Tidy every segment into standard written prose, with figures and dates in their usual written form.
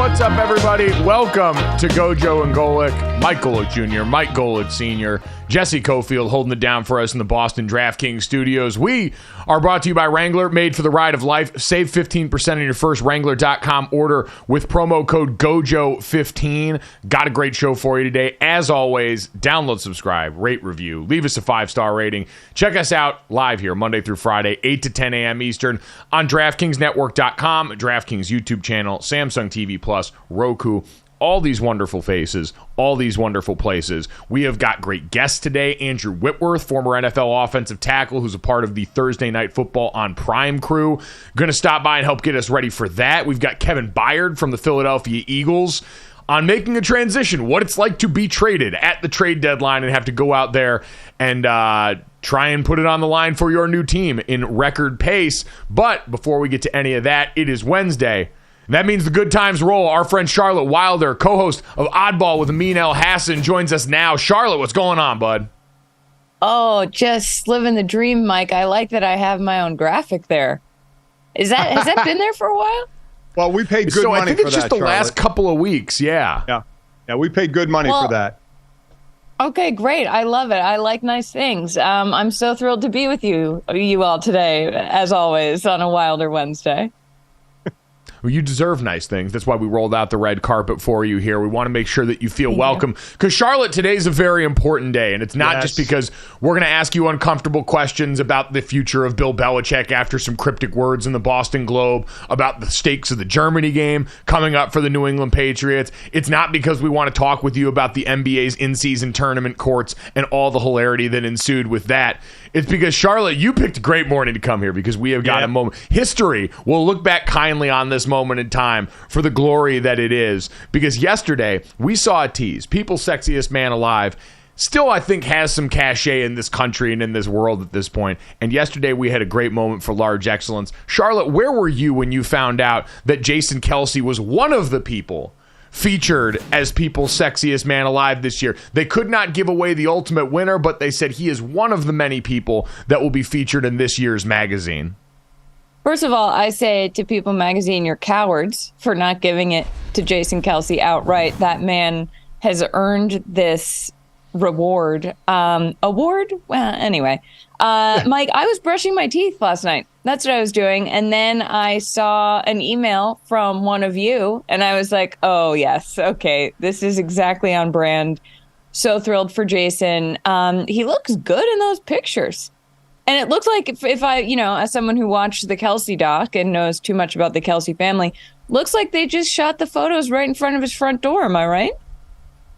What's up, everybody? Welcome to GoJo and Golic. Mike Golic Jr., Mike Golic Sr., Jesse Cofield holding it down for us in the Boston DraftKings studios. We are brought to you by Wrangler, made for the ride of life. Save 15% on your first Wrangler.com order with promo code GOJO15. Got a great show for you today. As always, download, subscribe, rate, review, leave us a 5-star rating. Check us out live here Monday through Friday, 8 to 10 a.m. Eastern on DraftKingsNetwork.com, DraftKings YouTube channel, Samsung TV Plus, Roku. All these wonderful faces, all these wonderful places. We have got great guests today. Andrew Whitworth, former NFL offensive tackle, who's a part of the Thursday Night Football on Prime crew. Going to stop by and help get us ready for that. We've got Kevin Byard from the Philadelphia Eagles on making a transition, what it's like to be traded at the trade deadline and have to go out there and try and put it on the line for your new team in record pace. But before we get to any of that, it is Wednesday. That means the good times roll. Our friend Charlotte Wilder, co-host of Oddball with Amin El Hassan, joins us now. Charlotte, what's going on, bud? Oh, just living the dream, Mike. I like that I have my own graphic there. Has that been there for a while? Well, we paid good money for that, I think it's just the Charlotte. last couple of weeks, yeah. Yeah, we paid good money for that. Okay, great. I love it. I like nice things. I'm so thrilled to be with you all today, as always, on a Wilder Wednesday. Well, you deserve nice things. That's why we rolled out the red carpet for you here. We want to make sure that you feel welcome. Because, Charlotte, today's a very important day. And it's not just because we're going to ask you uncomfortable questions about the future of Bill Belichick after some cryptic words in the Boston Globe, about the stakes of the Germany game coming up for the New England Patriots. It's not because we want to talk with you about the NBA's in-season tournament courts and all the hilarity that ensued with that. It's because, Charlotte, you picked a great morning to come here because we have got a moment. History will look back kindly on this moment in time for the glory that it is. Because yesterday, we saw a tease. People's sexiest man alive still, I think, has some cachet in this country and in this world at this point. And yesterday, we had a great moment for large excellence. Charlotte, where were you when you found out that Jason Kelce was one of the people featured as People's Sexiest Man Alive this year? They could not give away the ultimate winner, but they said he is one of the many people that will be featured in this year's magazine. First of all, I say to People Magazine, you're cowards for not giving it to Jason Kelce outright. That man has earned this award. Well, anyway. Mike, I was brushing my teeth last night. That's what I was doing. And then I saw an email from one of you, and I was like, oh, yes, okay, this is exactly on brand. So thrilled for Jason. He looks good in those pictures. And it looks like if I, as someone who watched the Kelce doc and knows too much about the Kelce family, looks like they just shot the photos right in front of his front door. Am I right?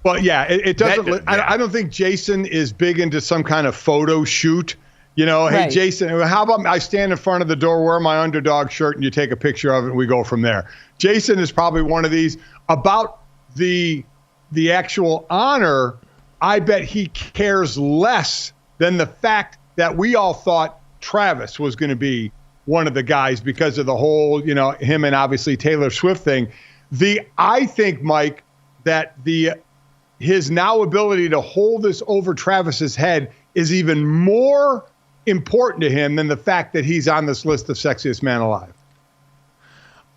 Well, yeah, it doesn't. I don't think Jason is big into some kind of photo shoot. Hey, Jason, how about I stand in front of the door, wear my underdog shirt, and you take a picture of it, and we go from there. Jason is probably one of these. About the actual honor, I bet he cares less than the fact that we all thought Travis was going to be one of the guys because of the whole, him and obviously Taylor Swift thing. I think, Mike, that his now ability to hold this over Travis's head is even more important to him than the fact that he's on this list of sexiest man alive.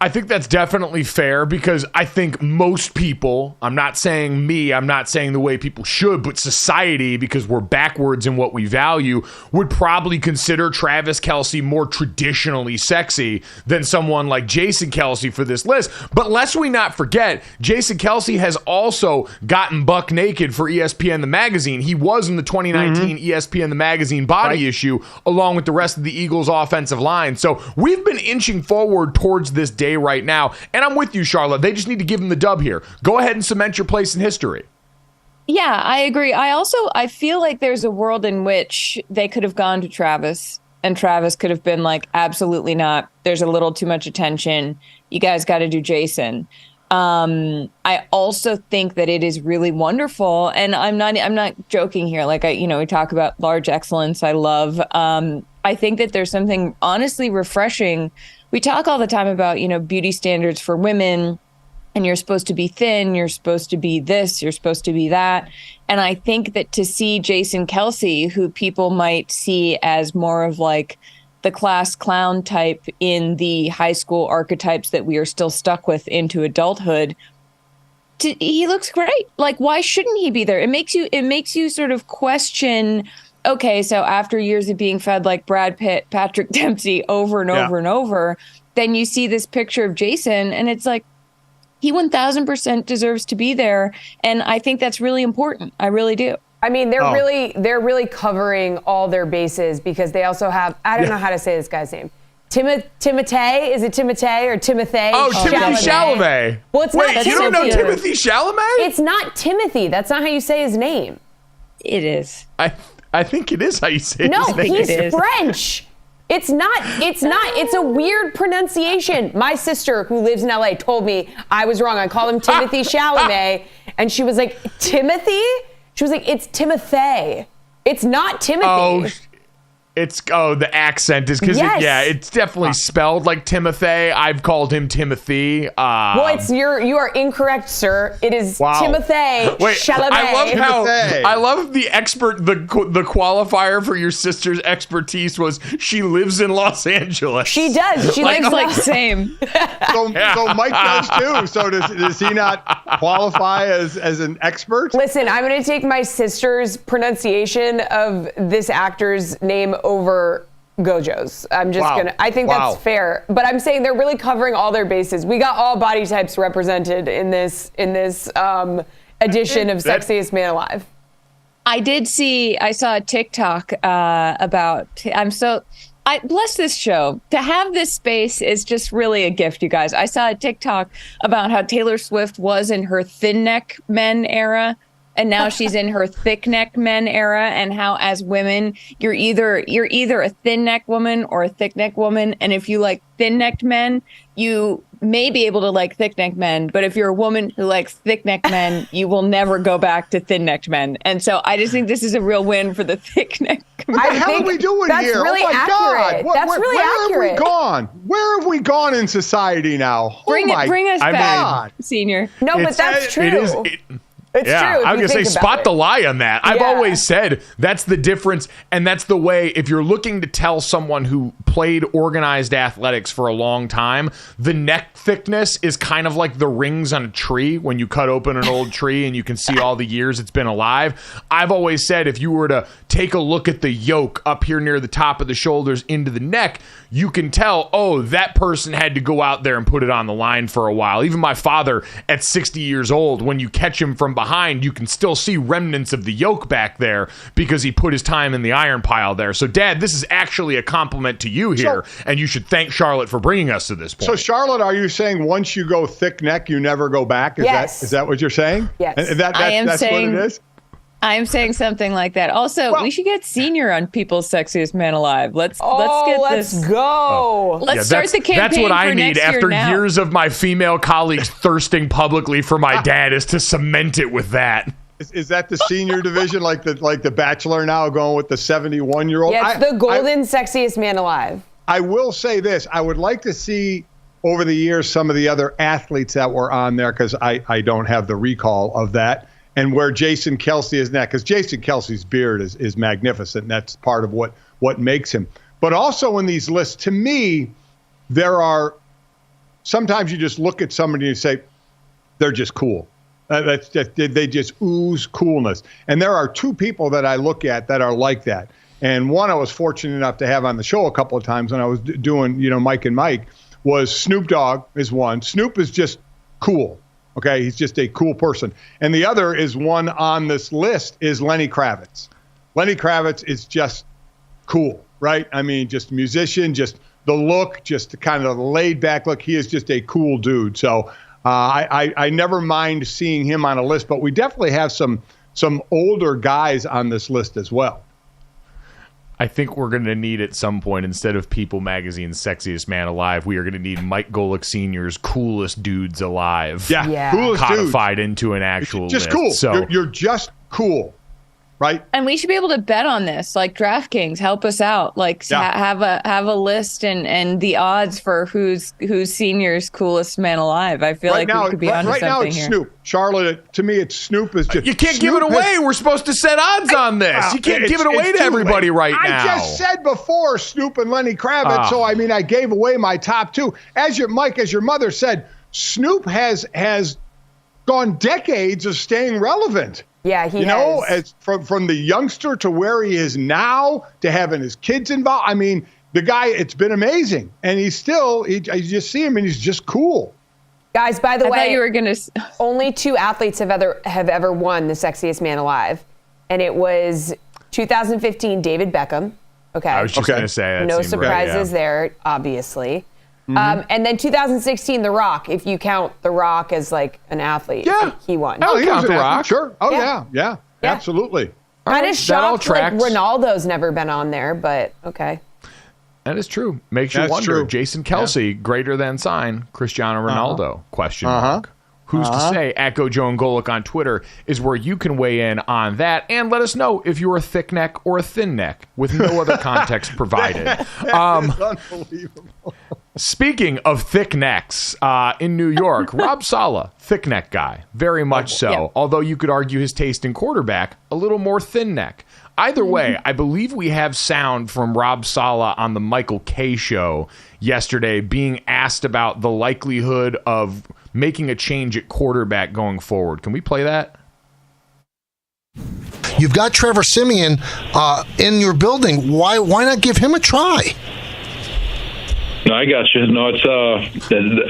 I think that's definitely fair because I think most people, I'm not saying me, I'm not saying the way people should, but society, because we're backwards in what we value, would probably consider Travis Kelce more traditionally sexy than someone like Jason Kelce for this list. But lest we not forget, Jason Kelce has also gotten buck naked for ESPN The Magazine. He was in the 2019 ESPN The Magazine body issue along with the rest of the Eagles offensive line. So we've been inching forward towards this day right now. And I'm with you, Charlotte. They just need to give him the dub here. Go ahead and cement your place in history. Yeah, I agree. I feel like there's a world in which they could have gone to Travis and Travis could have been like, absolutely not. There's a little too much attention. You guys got to do Jason. I also think that it is really wonderful. And I'm not joking here. Like we talk about large excellence. I love, I think that there's something honestly refreshing. We talk all the time about, beauty standards for women, and you're supposed to be thin, you're supposed to be this, you're supposed to be that. And I think that to see Jason Kelce, who people might see as more of like the class clown type in the high school archetypes that we are still stuck with into adulthood. He looks great. Like, why shouldn't he be there? It makes you sort of question, okay, so after years of being fed like Brad Pitt, Patrick Dempsey over and over and over, then you see this picture of Jason and it's like, he 1000% deserves to be there. And I think that's really important. I really do. I mean, they're really covering all their bases because they also have, I don't know how to say this guy's name. Timothée? Is it Timothée or Timothée? Oh, Timothy Chalamet. Well, it's Wait, not you don't know Timothy. Timothy Chalamet? It's not Timothy. That's not how you say his name. It is. I think it is how you say No, his name. he's French. It's not. It's a weird pronunciation. My sister, who lives in LA, told me I was wrong. I called him Timothy Chalamet, and she was like, Timothy? She was like, it's Timothée. It's not Timothy. The accent is because it's definitely spelled like Timothée. I've called him Timothy. Well, you are incorrect, sir. It is Timothée Chalamet. I love the the qualifier for your sister's expertise was she lives in Los Angeles. She does. She lives like same. So Mike does too. So does he not qualify as an expert? Listen, I'm going to take my sister's pronunciation of this actor's name over GoJo's. I'm just I think that's fair. But I'm saying they're really covering all their bases. We got all body types represented in this edition of Sexiest Man Alive. I saw a TikTok about, I bless this show. To have this space is just really a gift, you guys. I saw a TikTok about how Taylor Swift was in her thin neck men era, and now she's in her thick neck men era, and how as women, you're either a thin neck woman or a thick neck woman. And if you like thin necked men, you may be able to like thick necked men. But if you're a woman who likes thick necked men, you will never go back to thin necked men. And so I just think this is a real win for the thick neck. What the hell are we doing that's here? Really oh my accurate. God. That's really accurate. Where have we gone? Where have we gone in society now? Bring us back, Senior. No, but that's true. It's true. I was going to say, spot the lie on that. I've always said that's the difference. And that's the way, if you're looking to tell someone who played organized athletics for a long time, the neck thickness is kind of like the rings on a tree when you cut open an old tree and you can see all the years it's been alive. I've always said if you were to take a look at the yoke up here near the top of the shoulders into the neck, you can tell, oh, that person had to go out there and put it on the line for a while. Even my father at 60 years old, when you catch him from behind, you can still see remnants of the yoke back there because he put his time in the iron pile there. So, Dad, this is actually a compliment to you here, and you should thank Charlotte for bringing us to this point. So, Charlotte, are you saying once you go thick neck, you never go back? Is that what you're saying? Yes. And that's what it is? I'm saying something like that. Also, we should get Senior on People's Sexiest Man Alive. Let's go. Let's start the campaign. That's what I need after year years of my female colleagues thirsting publicly for my dad is to cement it with that. Is that the senior division, like the Bachelor now going with the 71-year-old? Yeah, it's the golden Sexiest Man Alive. I will say this. I would like to see over the years some of the other athletes that were on there because I don't have the recall of that. And where Jason Kelce is now, because Jason Kelce's beard is magnificent. And that's part of what makes him. But also in these lists, to me, there are sometimes you just look at somebody and you say, they're just cool. They just ooze coolness. And there are two people that I look at that are like that. And one I was fortunate enough to have on the show a couple of times when I was doing, Mike and Mike, was Snoop Dogg is one. Snoop is just cool. Okay, he's just a cool person. And the other is one on this list is Lenny Kravitz. Lenny Kravitz is just cool, right? I mean, just musician, just the look, just the kind of laid back look. He is just a cool dude. So I never mind seeing him on a list, but we definitely have some older guys on this list as well. I think we're going to need at some point, instead of People Magazine's Sexiest Man Alive, we are going to need Mike Golic Sr.'s Coolest Dudes Alive. Yeah. Coolest codified dudes. into an actual just list. Cool. So you're just cool. right? And we should be able to bet on this, like DraftKings, help us out. Like have a list and the odds for who's senior's coolest man alive. I feel like we could be onto something here. Right now, it's Snoop. Charlotte, to me, it's Snoop is just. You can't give it away. We're supposed to set odds on this. You can't give it away to everybody right now. I just said before Snoop and Lenny Kravitz, so I mean, I gave away my top two. As your mother said, Snoop has gone decades of staying relevant. Yeah, he has. You know, as from the youngster to where he is now, to having his kids involved. I mean, the guy, it's been amazing. And he's still, you just see him and he's just cool. Guys, by the way, thought you were gonna... only 2 athletes have ever won the Sexiest Man Alive. And it was 2015, David Beckham. Okay. I was just going to say that. No surprises there, obviously. Mm-hmm. And then 2016, The Rock, if you count The Rock as like an athlete. Yeah. He won. Oh, he count The Rock. Sure. Oh, yeah. Absolutely. Kind of shocked like Ronaldo's never been on there, but okay. That is true. Makes you wonder. True. Jason Kelce, greater than sign Cristiano Ronaldo, question mark. Who's to say? At GoJo and Golic on Twitter is where you can weigh in on that and let us know if you're a thick neck or a thin neck with no other context provided. That is unbelievable. Speaking of thick necks, in New York, Rob Saleh, thick neck guy, very much so. Yeah. Although you could argue his taste in quarterback, a little more thin neck. Either way, I believe we have sound from Rob Saleh on the Michael Kay show yesterday being asked about the likelihood of making a change at quarterback going forward. Can we play that? You've got Trevor Siemian in your building. Why not give him a try? No, I got you. No, it's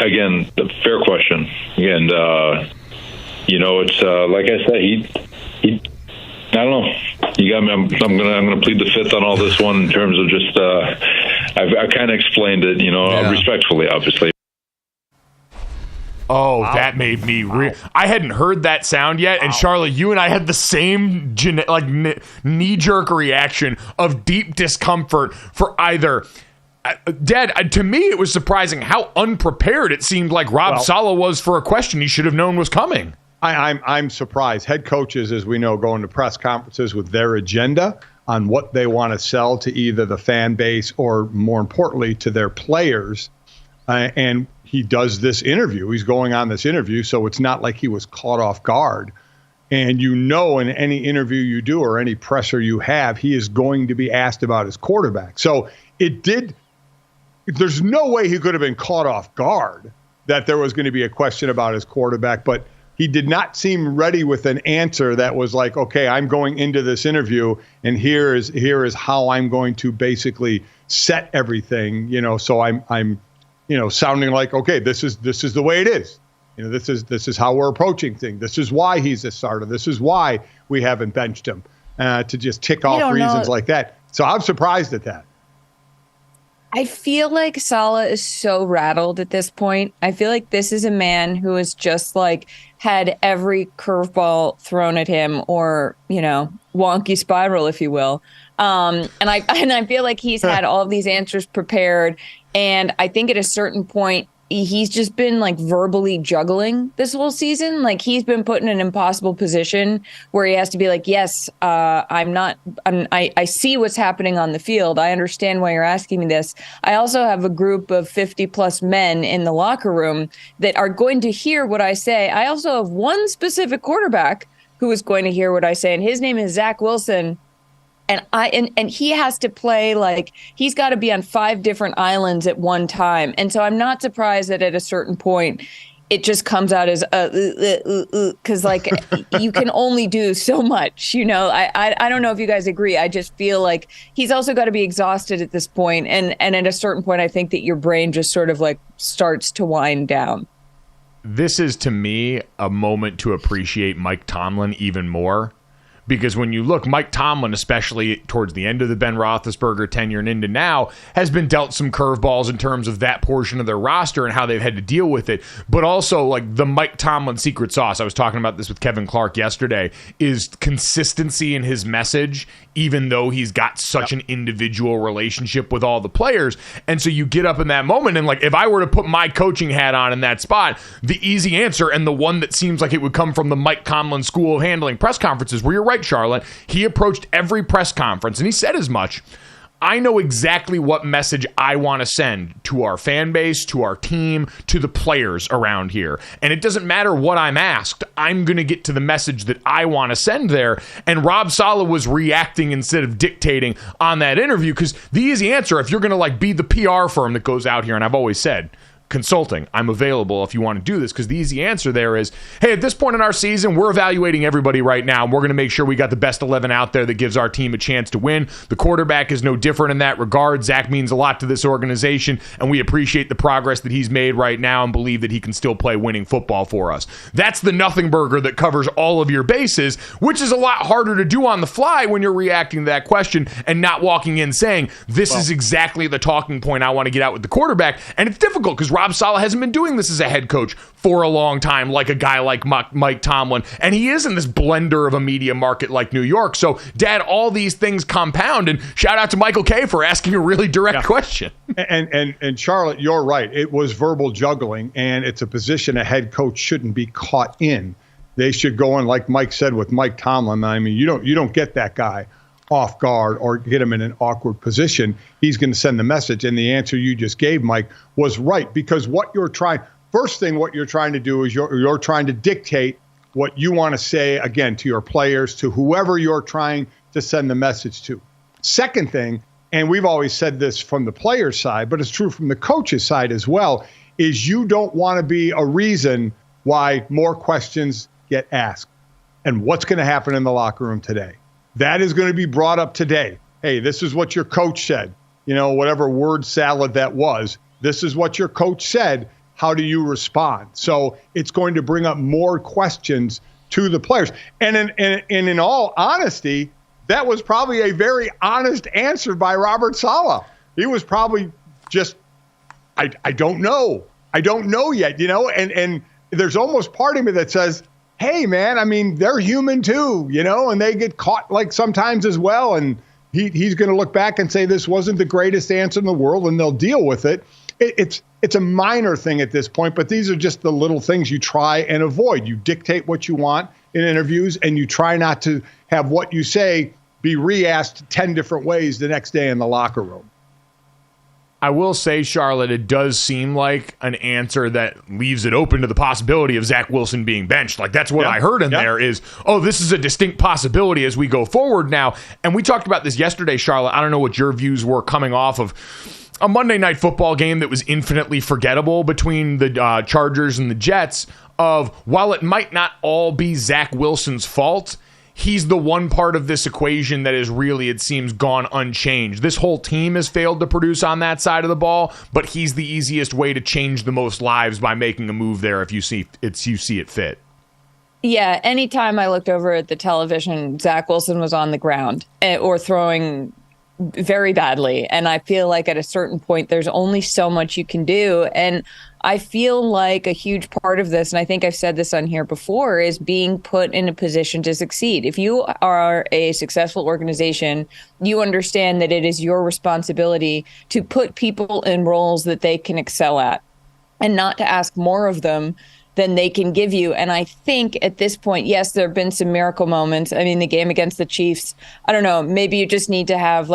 again a fair question, and it's like I said, he. I don't know. You got me. I'm gonna plead the fifth on all this one in terms of just. I've kind of explained it, respectfully, obviously. Oh, wow. That made me I hadn't heard that sound yet, and Charlotte, you and I had the same knee-jerk reaction of deep discomfort for either. Dad, to me, it was surprising how unprepared it seemed like Rob Saleh was for a question he should have known was coming. I'm surprised. Head coaches, as we know, go into press conferences with their agenda on what they want to sell to either the fan base or, more importantly, to their players. And he does this interview. He's going on this interview, so it's not like he was caught off guard. And in any interview you do or any presser you have, he is going to be asked about his quarterback. So there's no way he could have been caught off guard that there was going to be a question about his quarterback, but he did not seem ready with an answer that was like, okay, I'm going into this interview and here is how I'm going to basically set everything, so I'm sounding like, okay, this is the way it is. This is how we're approaching things. This is why he's a starter. This is why we haven't benched him, to just tick off reasons like that. So I'm surprised at that. I feel like Saleh is so rattled at this point. I feel like this is a man who has just had every curveball thrown at him, or wonky spiral, if you will. And I feel like he's had all of these answers prepared. And I think at a certain point, he's just been verbally juggling this whole season. He's been put in an impossible position where he has to be like, yes, I see what's happening on the field. I understand why you're asking me this. I also have a group of 50 plus men in the locker room that are going to hear what I say. I also have one specific quarterback who is going to hear what I say, and his name is Zach Wilson. And he has to play he's got to be on 5 different islands at one time. And so I'm not surprised that at a certain point it just comes out as because you can only do so much. I don't know if you guys agree. I just feel like he's also got to be exhausted at this point. And at a certain point, I think that your brain just sort of starts to wind down. This is, to me, a moment to appreciate Mike Tomlin even more. Because when you look, Mike Tomlin, especially towards the end of the Ben Roethlisberger tenure and into now, has been dealt some curveballs in terms of that portion of their roster and how they've had to deal with it. But also, the Mike Tomlin secret sauce, I was talking about this with Kevin Clark yesterday, is consistency in his message, even though he's got such an individual relationship with all the players. And so you get up in that moment, and if I were to put my coaching hat on in that spot, the easy answer, and the one that seems like it would come from the Mike Tomlin school of handling press conferences, where you're right, right, Charlotte. He approached every press conference, and he said as much. I know exactly what message I want to send to our fan base, to our team, to the players around here. And it doesn't matter what I'm asked. I'm going to get to the message that I want to send there. And Rob Saleh was reacting instead of dictating on that interview, because the easy answer, if you're going to be the PR firm that goes out here, and I've always said, consulting, I'm available if you want to do this, because the easy answer there is, hey, at this point in our season, we're evaluating everybody right now, and we're going to make sure we got the best 11 out there that gives our team a chance to win. The quarterback is no different in that regard. Zach means a lot to this organization, and we appreciate the progress that he's made right now and believe that he can still play winning football for us. That's the nothing burger that covers all of your bases, which is a lot harder to do on the fly when you're reacting to that question and not walking in saying, this is exactly the talking point I want to get out with the quarterback. And it's difficult because Rob Saleh hasn't been doing this as a head coach for a long time, like a guy like Mike Tomlin, and he is in this blender of a media market like New York. So, Dad, all these things compound, and shout out to Michael K for asking a really direct question. And Charlotte, you're right. It was verbal juggling, and it's a position a head coach shouldn't be caught in. They should go in, like Mike said with Mike Tomlin. I mean, you don't get that guy off guard or get him in an awkward position. He's going to send the message. And the answer you just gave, Mike, was right, because what you're trying to do is you're trying to dictate what you want to say, again, to your players, to whoever you're trying to send the message to. Second thing, and we've always said this from the player's side, but it's true from the coach's side as well, is you don't want to be a reason why more questions get asked. And what's going to happen in the locker room today? That is going to be brought up today. Hey, this is what your coach said. Whatever word salad that was, this is what your coach said. How do you respond? So it's going to bring up more questions to the players. And in all honesty, that was probably a very honest answer by Robert Saleh. He was probably just, I don't know. I don't know yet, and there's almost part of me that says, hey, man, I mean, they're human too, and they get caught sometimes as well. And he's going to look back and say this wasn't the greatest answer in the world, and they'll deal with it. It's a minor thing at this point, but these are just the little things you try and avoid. You dictate what you want in interviews, and you try not to have what you say be re-asked 10 different ways the next day in the locker room. I will say, Charlotte, it does seem like an answer that leaves it open to the possibility of Zach Wilson being benched. That's what I heard in there is, this is a distinct possibility as we go forward now. And we talked about this yesterday, Charlotte. I don't know what your views were coming off of a Monday Night Football game that was infinitely forgettable between the Chargers and the Jets, of while it might not all be Zach Wilson's fault, he's the one part of this equation that is really, it seems, gone unchanged. This whole team has failed to produce on that side of the ball, but he's the easiest way to change the most lives by making a move there if you see it fit. Yeah, anytime I looked over at the television, Zach Wilson was on the ground or throwing very badly. And I feel like at a certain point, there's only so much you can do. And I feel like a huge part of this, and I think I've said this on here before, is being put in a position to succeed. If you are a successful organization, you understand that it is your responsibility to put people in roles that they can excel at and not to ask more of them than they can give you. And I think at this point, yes, there have been some miracle moments. I mean, the game against the Chiefs, I don't know, maybe you just need to have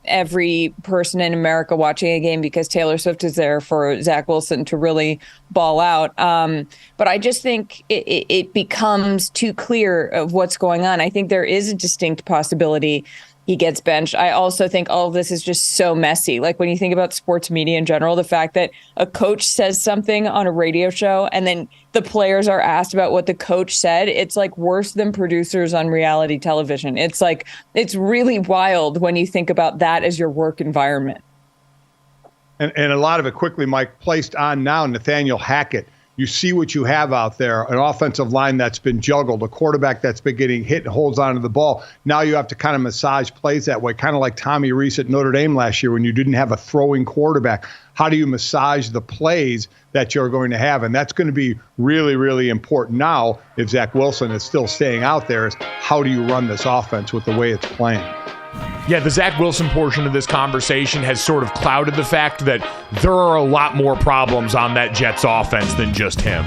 every person in America watching a game because Taylor Swift is there for Zach Wilson to really ball out. But I just think it becomes too clear of what's going on. I think there is a distinct possibility he gets benched. I also think all of this is just so messy. When you think about sports media in general, the fact that a coach says something on a radio show and then the players are asked about what the coach said, it's worse than producers on reality television. It's really wild when you think about that as your work environment. And a lot of it quickly, Mike, placed on now Nathaniel Hackett. You see what you have out there, an offensive line that's been juggled, a quarterback that's been getting hit and holds onto the ball. Now you have to kind of massage plays that way, kind of like Tommy Rees at Notre Dame last year when you didn't have a throwing quarterback. How do you massage the plays that you're going to have? And that's going to be really, really important now if Zach Wilson is still staying out there, is how do you run this offense with the way it's playing? Yeah, the Zach Wilson portion of this conversation has sort of clouded the fact that there are a lot more problems on that Jets offense than just him.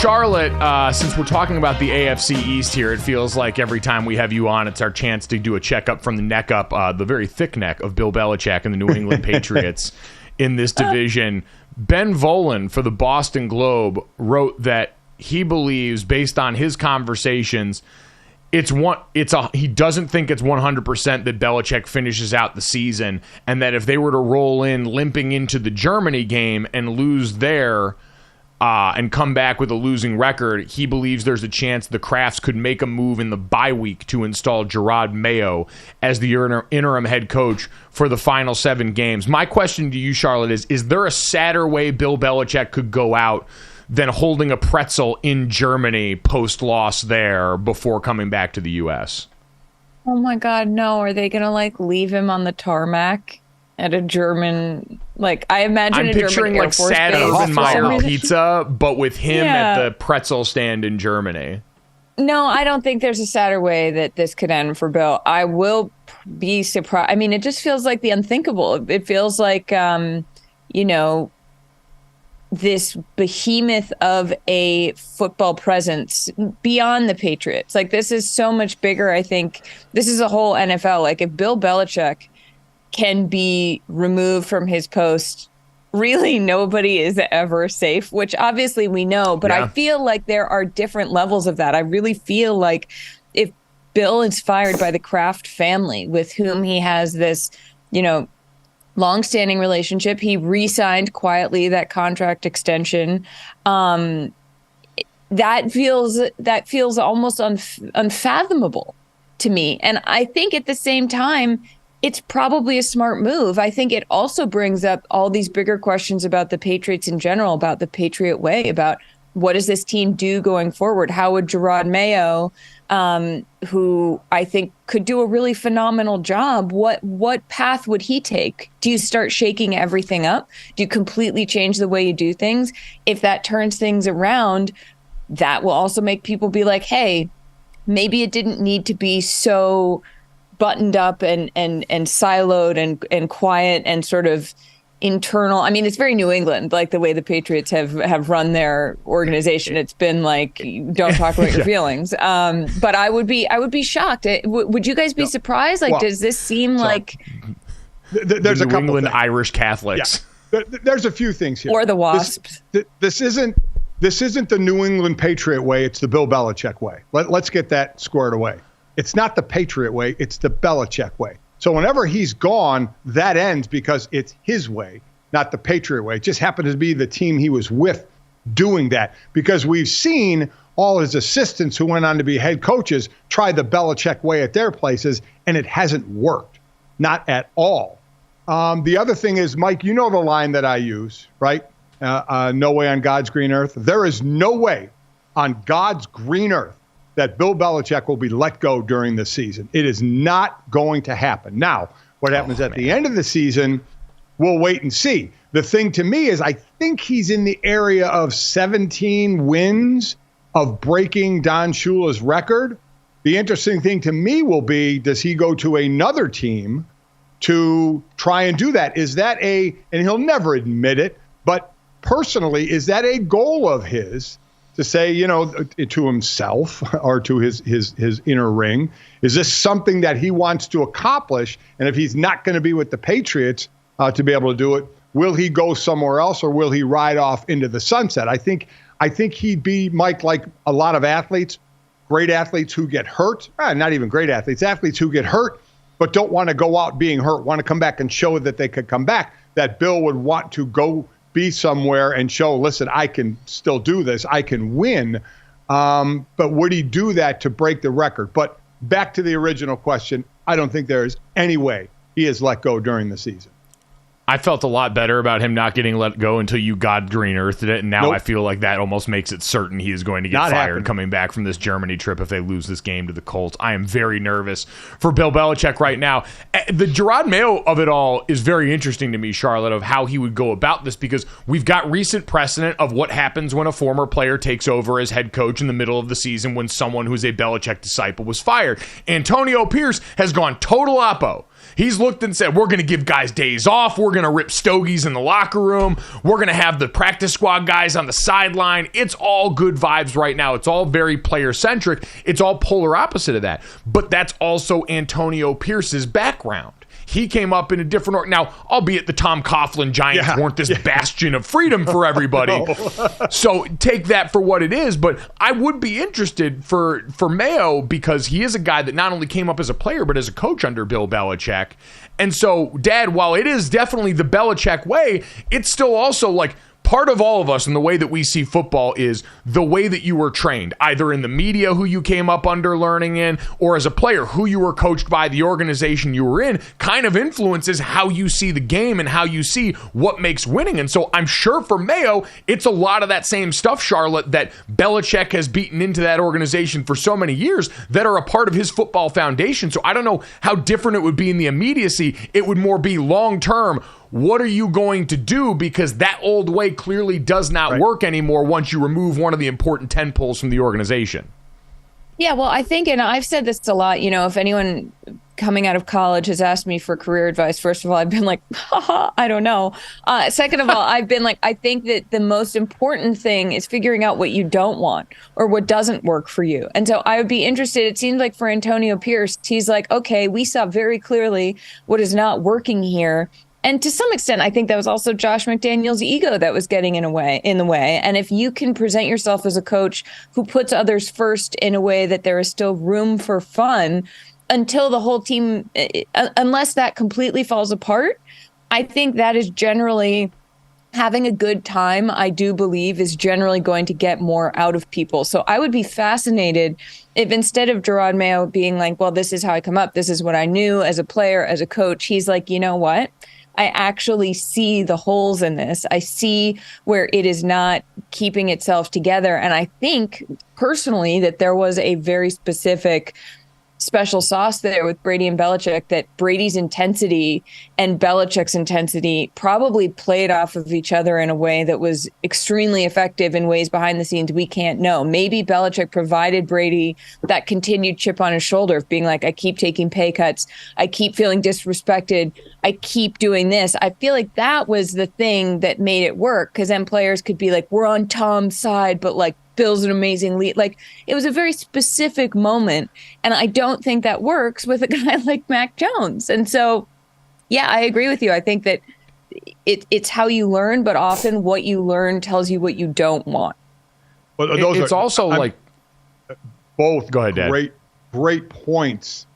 Charlotte, since we're talking about the AFC East here, it feels like every time we have you on, it's our chance to do a checkup from the neck up, the very thick neck of Bill Belichick and the New England Patriots in this division. Ben Volen for the Boston Globe wrote that he believes, based on his conversations, he doesn't think it's 100% that Belichick finishes out the season, and that if they were to roll in limping into the Germany game and lose there and come back with a losing record, he believes there's a chance the Crafts could make a move in the bye week to install Gerard Mayo as the interim head coach for the final 7 games. My question to you, Charlotte, is there a sadder way Bill Belichick could go out than holding a pretzel in Germany post-loss there before coming back to the U.S.? Oh, my God, no. Are they going to, leave him on the tarmac at a German, I imagine I'm picturing, Air Force sad Urban Meyer pizza, but with him at the pretzel stand in Germany. No, I don't think there's a sadder way that this could end for Bill. I will be surprised. I mean, it just feels like the unthinkable. It feels like, this behemoth of a football presence beyond the Patriots. This is so much bigger. I think this is a whole NFL. If Bill Belichick can be removed from his post, really nobody is ever safe, which obviously we know. But I feel like there are different levels of that. I really feel like if Bill is fired by the Kraft family, with whom he has this, long-standing relationship. He re-signed quietly that contract extension. That feels almost unfathomable to me. And I think at the same time, it's probably a smart move. I think it also brings up all these bigger questions about the Patriots in general, about the Patriot way, about what does this team do going forward? How would Gerard Mayo, who I think could do a really phenomenal job, what path would he take? Do you start shaking everything up? Do you completely change the way you do things? If that turns things around, that will also make people be like, hey, maybe it didn't need to be so buttoned up and siloed and quiet and sort of internal. I mean, it's very New England, the way the Patriots have run their organization. It's been don't talk about your feelings. But I would be shocked. Would you guys be surprised? Does this seem there's a couple New England things. Irish Catholics? Yeah. There's a few things here. Or the Wasps. This isn't the New England Patriot way. It's the Bill Belichick way. Let's get that squared away. It's not the Patriot way. It's the Belichick way. So whenever he's gone, that ends because it's his way, not the Patriot way. It just happened to be the team he was with doing that, because we've seen all his assistants who went on to be head coaches try the Belichick way at their places, and it hasn't worked. Not at all. The other thing is, Mike, you know the line that I use, right? No way on God's green earth. There is no way on God's green earth that Bill Belichick will be let go during the season. It is not going to happen. Now, what happens at the end of the season, we'll wait and see. The thing to me is I think he's in the area of 17 wins of breaking Don Shula's record. The interesting thing to me will be, does he go to another team to try and do that? Is that and he'll never admit it, but personally, is that a goal of his? To say, to himself or to his inner ring, is this something that he wants to accomplish? And if he's not going to be with the Patriots to be able to do it, will he go somewhere else, or will he ride off into the sunset? I think he'd be, Mike, like a lot of athletes, great athletes who get hurt, not even great athletes who get hurt, but don't want to go out being hurt, want to come back and show that they could come back, that Bill would want to go be somewhere and show, listen, I can still do this. I can win. But would he do that to break the record? But back to the original question, I don't think there is any way he is let go during the season. I felt a lot better about him not getting let go until you God green earthed it, and now I feel like that almost makes it certain he is going to get fired coming back from this Germany trip if they lose this game to the Colts. I am very nervous for Bill Belichick right now. The Gerard Mayo of it all is very interesting to me, Charlotte, of how he would go about this, because we've got recent precedent of what happens when a former player takes over as head coach in the middle of the season when someone who's a Belichick disciple was fired. Antonio Pierce has gone total oppo He's looked and said, we're going to give guys days off. We're going to rip stogies in the locker room. We're going to have the practice squad guys on the sideline. It's all good vibes right now. It's all very player-centric. It's all polar opposite of that. But that's also Antonio Pierce's background. He came up in a different now, albeit the Tom Coughlin Giants weren't this bastion of freedom for everybody. So take that for what it is. But I would be interested for Mayo, because he is a guy that not only came up as a player, but as a coach under Bill Belichick. And so, Dad, while it is definitely the Belichick way, it's still also like part of all of us and the way that we see football is the way that you were trained, either in the media, who you came up under learning in, or as a player, who you were coached by, the organization you were in, kind of influences how you see the game and how you see what makes winning. And so I'm sure for Mayo, it's a lot of that same stuff, Charlotte, that Belichick has beaten into that organization for so many years that are a part of his football foundation. So I don't know how different it would be in the immediacy. It would more be long-term. What are you going to do? Because that old way clearly does not work anymore once you remove one of the important tentpoles from the organization. Yeah, well, I think, and I've said this a lot, if anyone coming out of college has asked me for career advice, first of all, I've been like, I don't know. Second of all, I've been like, I think that the most important thing is figuring out what you don't want or what doesn't work for you. And so I would be interested. It seems like for Antonio Pierce, he's like, okay, we saw very clearly what is not working here. And to some extent, I think that was also Josh McDaniels' ego that was getting in the way. And if you can present yourself as a coach who puts others first in a way that there is still room for fun until the whole team, unless that completely falls apart, I think that is generally having a good time, I do believe, is generally going to get more out of people. So I would be fascinated if instead of Gerard Mayo being like, well, this is how I come up, this is what I knew as a player, as a coach, he's like, you know what? I actually see the holes in this. I see where it is not keeping itself together. And I think personally that there was a very specific special sauce there with Brady and Belichick, that Brady's intensity and Belichick's intensity probably played off of each other in a way that was extremely effective in ways behind the scenes we can't know. Maybe Belichick provided Brady that continued chip on his shoulder of being like, I keep taking pay cuts. I keep feeling disrespected. I keep doing this. I feel like that was the thing that made it work, because then players could be like, we're on Tom's side, but like, Bill's an amazing lead. Like, it was a very specific moment. And I don't think that works with a guy like Mac Jones. And so, yeah, I agree with you. I think that it's how you learn, but often what you learn tells you what you don't want. But it's also like both. Go ahead, Dad. Great points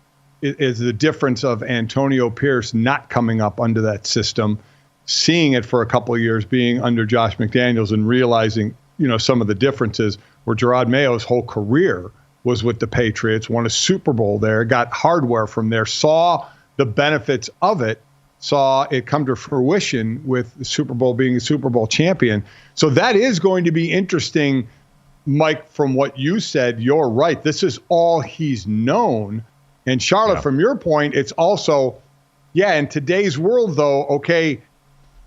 is the difference of Antonio Pierce not coming up under that system, seeing it for a couple of years, being under Josh McDaniels, and realizing some of the differences, where Gerard Mayo's whole career was with the Patriots, won a Super Bowl there, got hardware from there, saw the benefits of it, saw it come to fruition with the Super Bowl, being a Super Bowl champion. So that is going to be interesting, Mike, from what you said. You're right. This is all he's known. And Charlotte, from your point, it's also, in today's world, though, okay,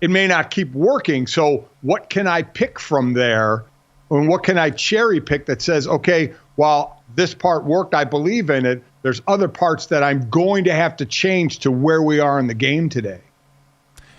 it may not keep working. So what can I pick from there? And what can I cherry pick that says, okay, while this part worked, I believe in it, there's other parts that I'm going to have to change to where we are in the game today?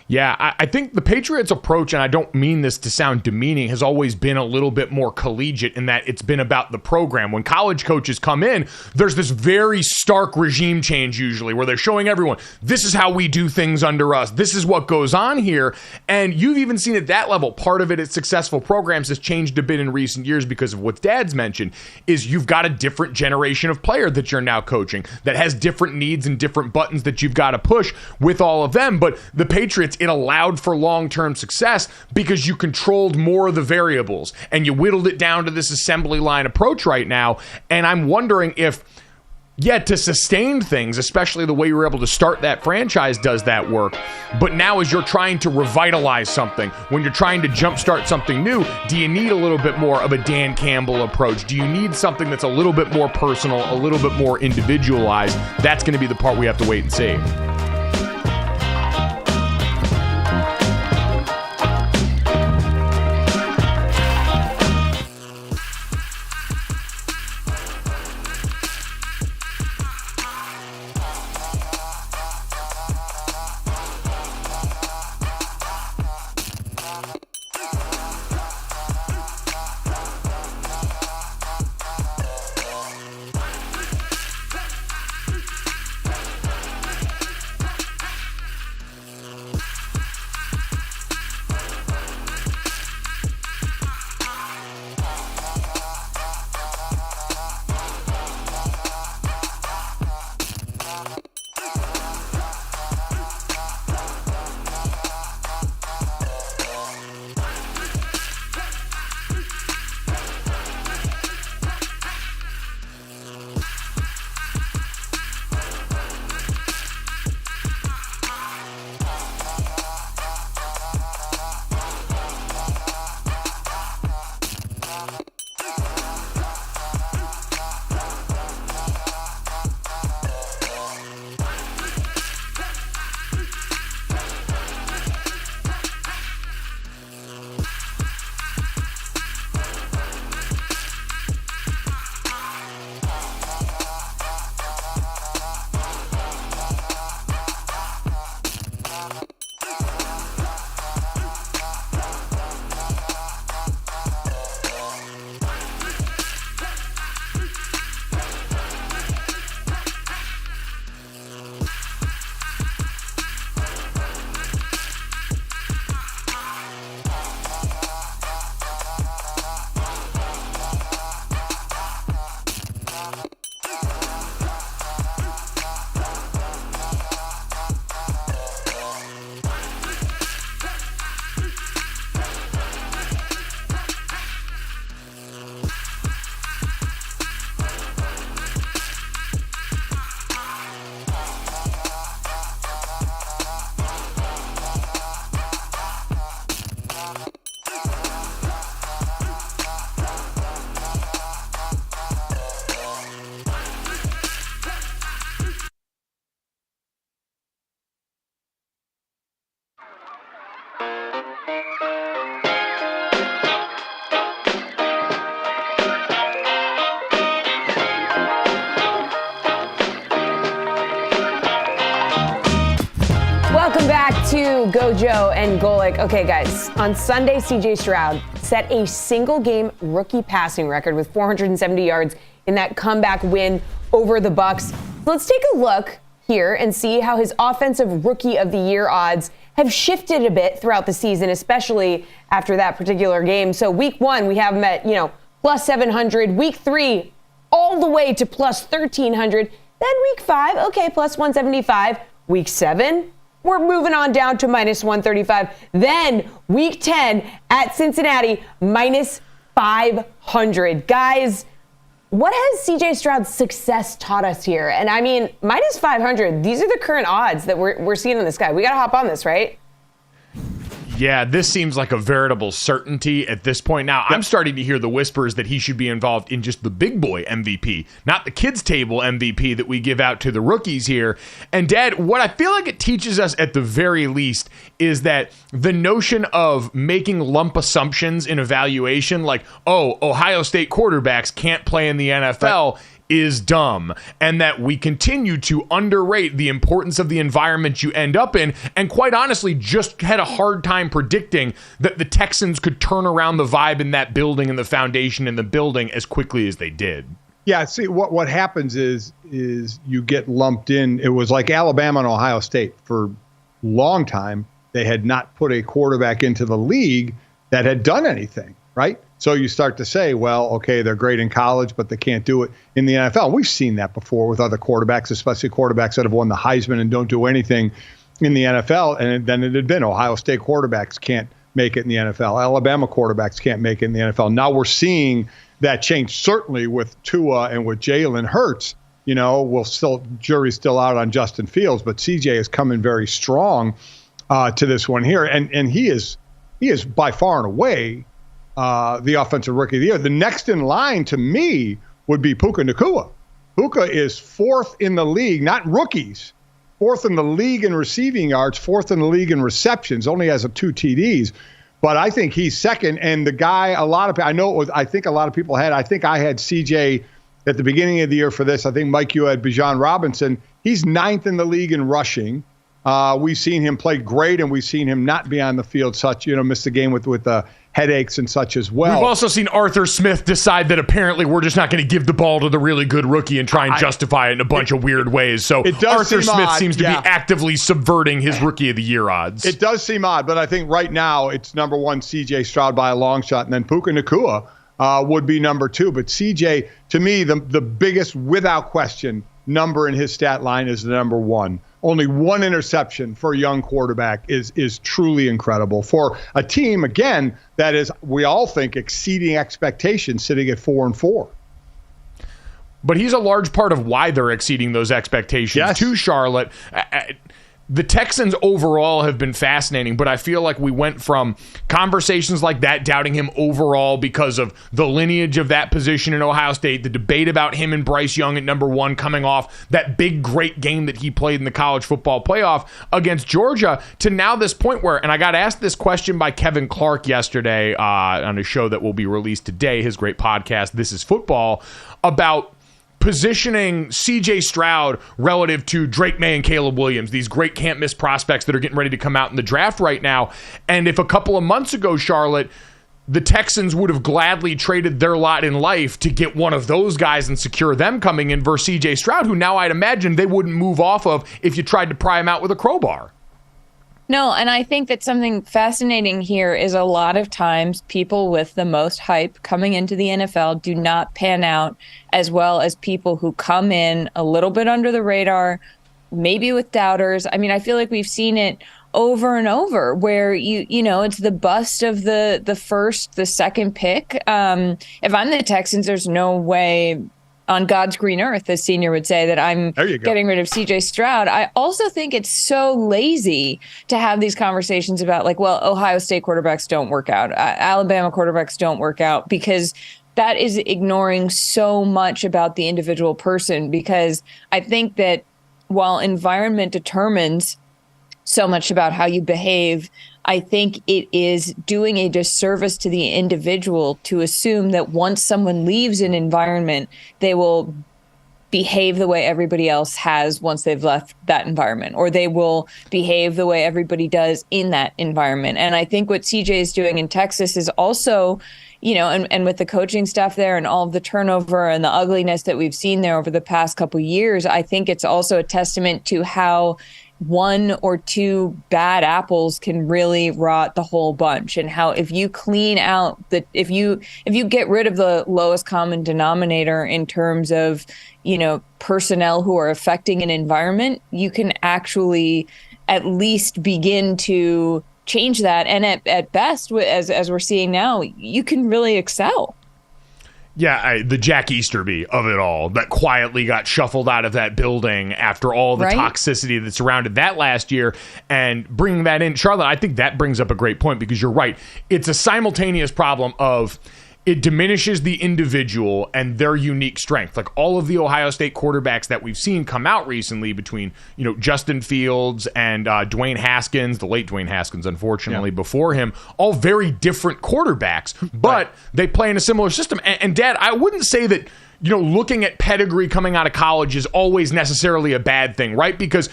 Yeah, I think the Patriots' approach, and I don't mean this to sound demeaning, has always been a little bit more collegiate in that it's been about the program. When college coaches come in, there's this very stark regime change usually where they're showing everyone, this is how we do things under us. This is what goes on here. And you've even seen at that level, part of it at successful programs has changed a bit in recent years because of what Dad's mentioned, is you've got a different generation of player that you're now coaching that has different needs and different buttons that you've got to push with all of them. But the Patriots, it allowed for long-term success because you controlled more of the variables and you whittled it down to this assembly line approach right now. And I'm wondering if, to sustain things, especially the way you were able to start that franchise, does that work? But now as you're trying to revitalize something, when you're trying to jumpstart something new, do you need a little bit more of a Dan Campbell approach? Do you need something that's a little bit more personal, a little bit more individualized? That's going to be the part we have to wait and see. Welcome back to GoJo and Golic. Okay, guys, on Sunday, CJ Stroud set a single-game rookie passing record with 470 yards in that comeback win over the Bucs. Let's take a look here and see how his offensive rookie of the year odds have shifted a bit throughout the season, especially after that particular game. So week 1, we have him at, plus 700. Week 3, all the way to plus 1,300. Then week 5, okay, plus 175. Week 7, we're moving on down to minus 135. Then week 10 at Cincinnati, minus 500. Guys, what has CJ Stroud's success taught us here? And I mean, minus 500, these are the current odds that we're seeing in this guy. We got to hop on this, right? Yeah, this seems like a veritable certainty at this point. Now, I'm starting to hear the whispers that he should be involved in just the big boy MVP, not the kids' table MVP that we give out to the rookies here. And, Dad, what I feel like it teaches us at the very least is that the notion of making lump assumptions in evaluation, like, Ohio State quarterbacks can't play in the NFL, is dumb, and that we continue to underrate the importance of the environment you end up in, and quite honestly just had a hard time predicting that the Texans could turn around the vibe in that building and the foundation in the building as quickly as they did. Yeah, see, what happens is you get lumped in. It was like Alabama and Ohio State. For a long time, they had not put a quarterback into the league that had done anything, right? So you start to say, well, okay, they're great in college, but they can't do it in the NFL. We've seen that before with other quarterbacks, especially quarterbacks that have won the Heisman and don't do anything in the NFL. And then it had been Ohio State quarterbacks can't make it in the NFL. Alabama quarterbacks can't make it in the NFL. Now we're seeing that change, certainly with Tua and with Jalen Hurts. Jury's still out on Justin Fields, but CJ is coming very strong to this one here. And he is by far and away the offensive rookie of the year. The next in line to me would be Puka Nacua. Puka is 4th in the league, not rookies, 4th in the league in receiving yards, 4th in the league in receptions, only has 2 TDs. But I think he's second. And the guy, I think a lot of people had, I think I had CJ at the beginning of the year for this. I think, Mike, you had Bijan Robinson. He's 9th in the league in rushing. We've seen him play great, and we've seen him not be on the field miss the game with headaches and such as well. We've also seen Arthur Smith decide that apparently we're just not going to give the ball to the really good rookie and try and justify it in a bunch of weird ways. So Arthur Smith seems to be actively subverting his rookie of the year odds. It does seem odd, but I think right now it's number 1 CJ Stroud by a long shot, and then Puka Nacua would be number 2. But CJ, to me, the biggest, without question, number in his stat line is the number 1. Only 1 interception for a young quarterback is truly incredible for a team, again, that is, we all think, exceeding expectations, sitting at 4-4. But he's a large part of why they're exceeding those expectations to Charlotte. The Texans overall have been fascinating, but I feel like we went from conversations like that, doubting him overall because of the lineage of that position in Ohio State, the debate about him and Bryce Young at number 1 coming off that big, great game that he played in the college football playoff against Georgia, to now this point where, and I got asked this question by Kevin Clark yesterday on a show that will be released today, his great podcast, This Is Football, about positioning CJ Stroud relative to Drake May and Caleb Williams, these great can't-miss prospects that are getting ready to come out in the draft right now. And if a couple of months ago, Charlotte, the Texans would have gladly traded their lot in life to get one of those guys and secure them coming in versus CJ Stroud, who now I'd imagine they wouldn't move off of if you tried to pry him out with a crowbar. No, and I think that something fascinating here is a lot of times people with the most hype coming into the NFL do not pan out as well as people who come in a little bit under the radar, maybe with doubters. I mean, I feel like we've seen it over and over where it's the bust of the first, the second pick. If I'm the Texans, there's no way on God's green earth, as Senior would say, that I'm getting rid of CJ Stroud. I also think it's so lazy to have these conversations about Ohio State quarterbacks don't work out. Alabama quarterbacks don't work out, because that is ignoring so much about the individual person. Because I think that while environment determines so much about how you behave, I think it is doing a disservice to the individual to assume that once someone leaves an environment, they will behave the way everybody else has once they've left that environment, or they will behave the way everybody does in that environment. And I think what CJ is doing in Texas is also, and with the coaching staff there and all of the turnover and the ugliness that we've seen there over the past couple of years, I think it's also a testament to how one or two bad apples can really rot the whole bunch, and how if you clean out if you get rid of the lowest common denominator in terms of personnel who are affecting an environment, you can actually at least begin to change that, and at best, as we're seeing now, you can really excel. Yeah, the Jack Easterby of it all that quietly got shuffled out of that building after all the toxicity that surrounded that last year, and bringing that in. Charlotte, I think that brings up a great point, because you're right. It's a simultaneous problem of it diminishes the individual and their unique strength. Like all of the Ohio State quarterbacks that we've seen come out recently between, Justin Fields and Dwayne Haskins, the late Dwayne Haskins, unfortunately, before him, all very different quarterbacks, but they play in a similar system. And Dad, I wouldn't say that, looking at pedigree coming out of college is always necessarily a bad thing, right? Because,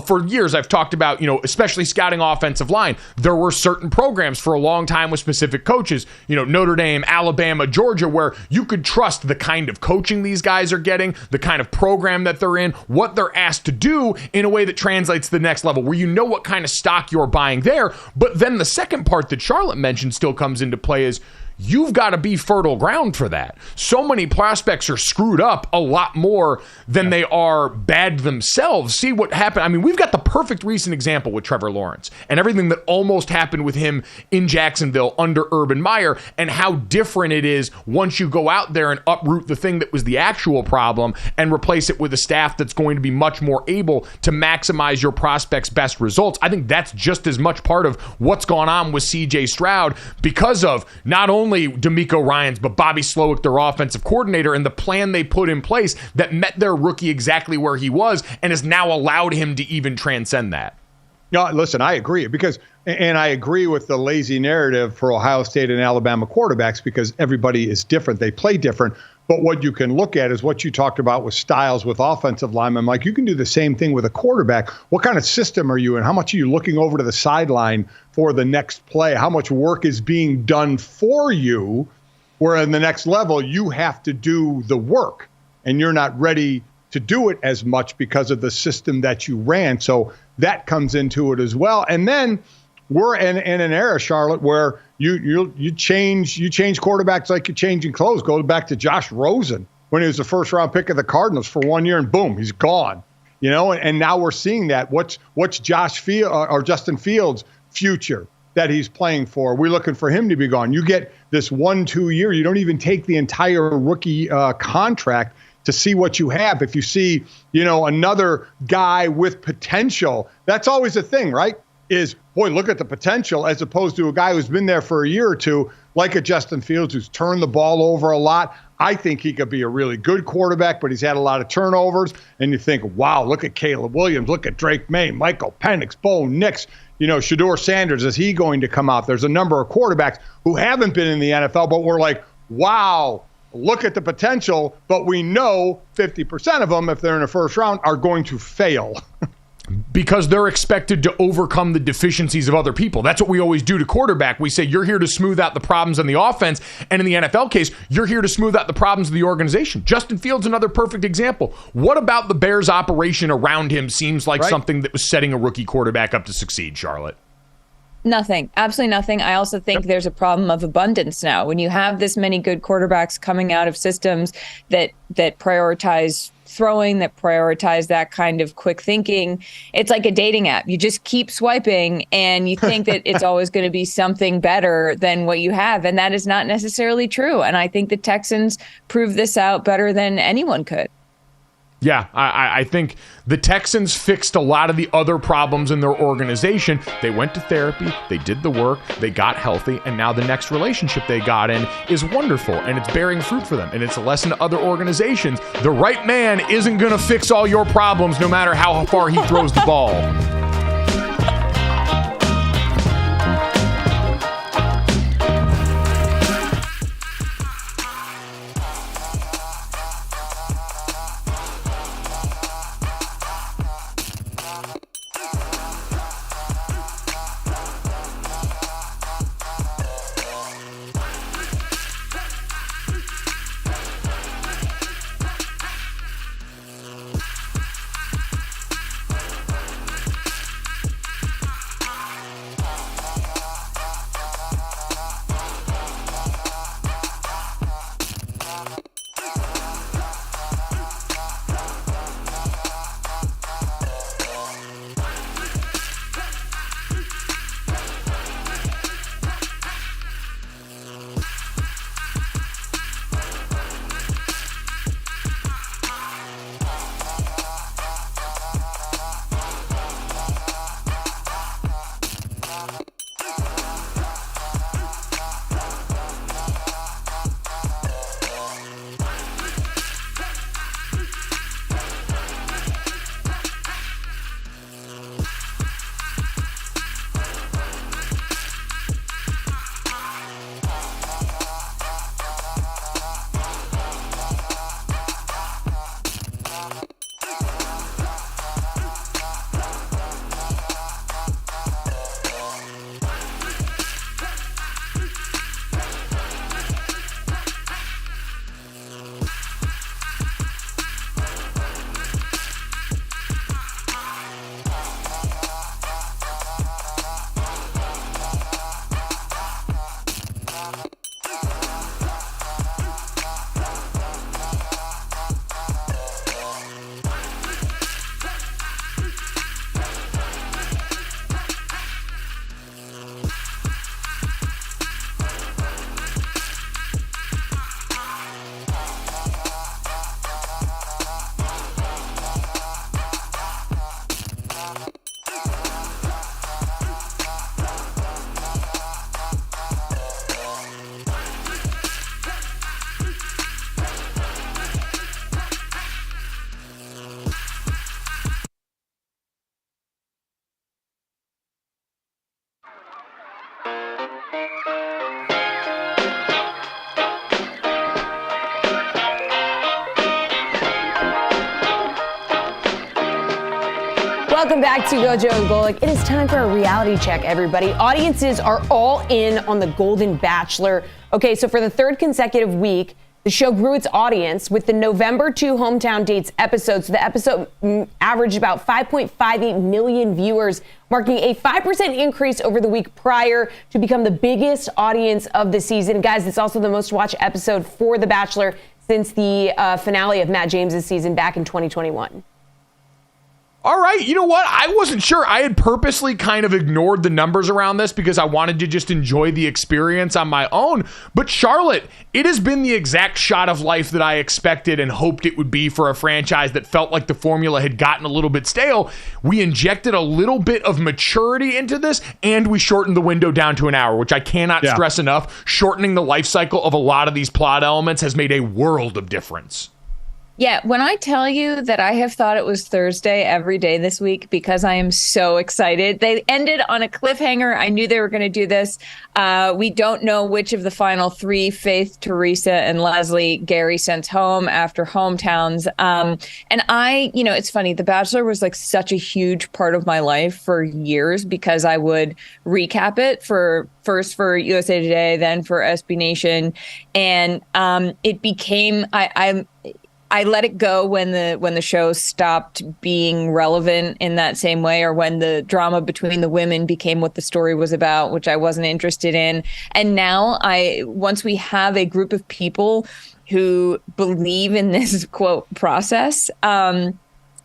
for years I've talked about, especially scouting offensive line, there were certain programs for a long time with specific coaches, Notre Dame, Alabama, Georgia, where you could trust the kind of coaching these guys are getting, the kind of program that they're in, what they're asked to do in a way that translates to the next level, where what kind of stock you're buying there. But then the second part that Charlotte mentioned still comes into play is, you've got to be fertile ground for that. So many prospects are screwed up a lot more than they are bad themselves. See what happened. I mean, we've got the perfect recent example with Trevor Lawrence and everything that almost happened with him in Jacksonville under Urban Meyer, and how different it is once you go out there and uproot the thing that was the actual problem and replace it with a staff that's going to be much more able to maximize your prospects' best results. I think that's just as much part of what's gone on with CJ Stroud, because of not only DeMeco Ryans, but Bobby Slowick, their offensive coordinator, and the plan they put in place that met their rookie exactly where he was and has now allowed him to even transcend that. No, listen, I agree, and I agree with the lazy narrative for Ohio State and Alabama quarterbacks, because everybody is different. They play different. But what you can look at is what you talked about with styles with offensive linemen. Like, you can do the same thing with a quarterback. What kind of system are you in? How much are you looking over to the sideline for the next play? How much work is being done for you? Where in the next level, you have to do the work, and you're not ready to do it as much because of the system that you ran. So that comes into it as well. And then we're in an era, Charlotte, where you change quarterbacks like you're changing clothes. Go back to Josh Rosen when he was the first round pick of the Cardinals for 1 year, and boom, he's gone. And now we're seeing that. What's Justin Fields' future that he's playing for? We're looking for him to be gone. You get this 1-2 year. You don't even take the entire rookie contract to see what you have. If you see, another guy with potential, that's always a thing, right? Is, boy, look at the potential, as opposed to a guy who's been there for a year or two, like a Justin Fields, who's turned the ball over a lot. I think he could be a really good quarterback, but he's had a lot of turnovers. And you think, wow, look at Caleb Williams, look at Drake May, Michael Penix, Bo Nix, Shedeur Sanders. Is he going to come out? There's a number of quarterbacks who haven't been in the NFL, but we're like, wow, look at the potential. But we know 50% of them, if they're in the first round, are going to fail. Because they're expected to overcome the deficiencies of other people. That's what we always do to quarterback. We say, you're here to smooth out the problems in the offense. And in the NFL case, you're here to smooth out the problems of the organization. Justin Fields, another perfect example. What about the Bears' operation around him seems like something that was setting a rookie quarterback up to succeed, Charlotte? Nothing. Absolutely nothing. I also think there's a problem of abundance now. When you have this many good quarterbacks coming out of systems that prioritize throwing, that prioritize that kind of quick thinking, it's like a dating app. You just keep swiping and you think that it's always going to be something better than what you have. And that is not necessarily true. And I think the Texans proved this out better than anyone could. Yeah, I think the Texans fixed a lot of the other problems in their organization. They went to therapy, they did the work, they got healthy, and now the next relationship they got in is wonderful, and it's bearing fruit for them. And it's a lesson to other organizations. The right man isn't going to fix all your problems no matter how far he throws the ball. Welcome back to GoJo and Golic. It is time for a reality check, everybody. Audiences are all in on the Golden Bachelor. Okay, so for the third consecutive week, the show grew its audience with the November 2 Hometown Dates episode. So the episode averaged about 5.58 million viewers, marking a 5% increase over the week prior to become the biggest audience of the season. Guys, it's also the most watched episode for The Bachelor since the finale of Matt James's season back in 2021. All right, you know what? I wasn't sure. I had purposely kind of ignored the numbers around this because I wanted to just enjoy the experience on my own. But Charlotte, it has been the exact shot of life that I expected and hoped it would be for a franchise that felt like the formula had gotten a little bit stale. We injected a little bit of maturity into this, and we shortened the window down to an hour, which I cannot stress enough. Shortening the life cycle of a lot of these plot elements has made a world of difference. Yeah, when I tell you that I have thought it was Thursday every day this week because I am so excited. They ended on a cliffhanger. I knew they were going to do this. We don't know which of the final three, Faith, Teresa, and Leslie, Gary sent home after hometowns. And it's funny. The Bachelor was like such a huge part of my life for years because I would recap it first for USA Today, then for SB Nation. And it became, I let it go when the show stopped being relevant in that same way, or when the drama between the women became what the story was about, which I wasn't interested in. And now once we have a group of people who believe in this quote process,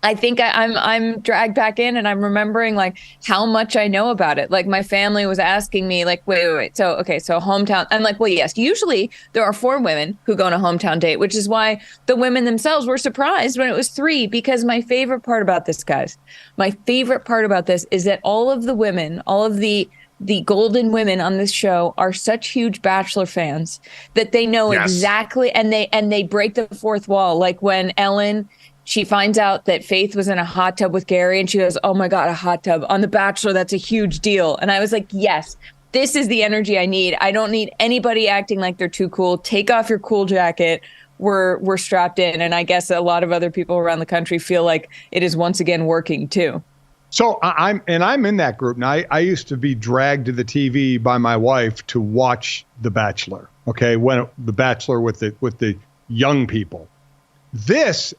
I think I'm dragged back in, and I'm remembering like how much I know about it. Like my family was asking me like, wait. So hometown. I'm like, well, yes, usually there are 4 women who go on a hometown date, which is why the women themselves were surprised when it was 3, because my favorite part about this, guys, is that all of the women, all of the golden women on this show are such huge Bachelor fans that they know exactly, and they break the fourth wall. Like when Ellen, she finds out that Faith was in a hot tub with Gary, and she goes, oh my God, a hot tub on The Bachelor. That's a huge deal. And I was like, yes, this is the energy I need. I don't need anybody acting like they're too cool. Take off your cool jacket. We're strapped in. And I guess a lot of other people around the country feel like it is once again working too. So I'm in that group. Now, I used to be dragged to the TV by my wife to watch The Bachelor. Okay. The Bachelor with the young people. This,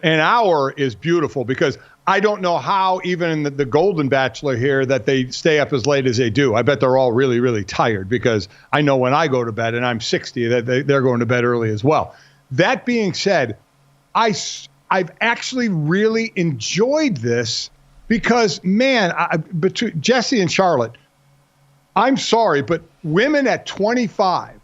an hour is beautiful because I don't know how even in the Golden Bachelor here that they stay up as late as they do. I bet they're all really, really tired because I know when I go to bed and I'm 60 that they're going to bed early as well. That being said, I've actually really enjoyed this because, man, between Jesse and Charlotte, I'm sorry, but women at 25,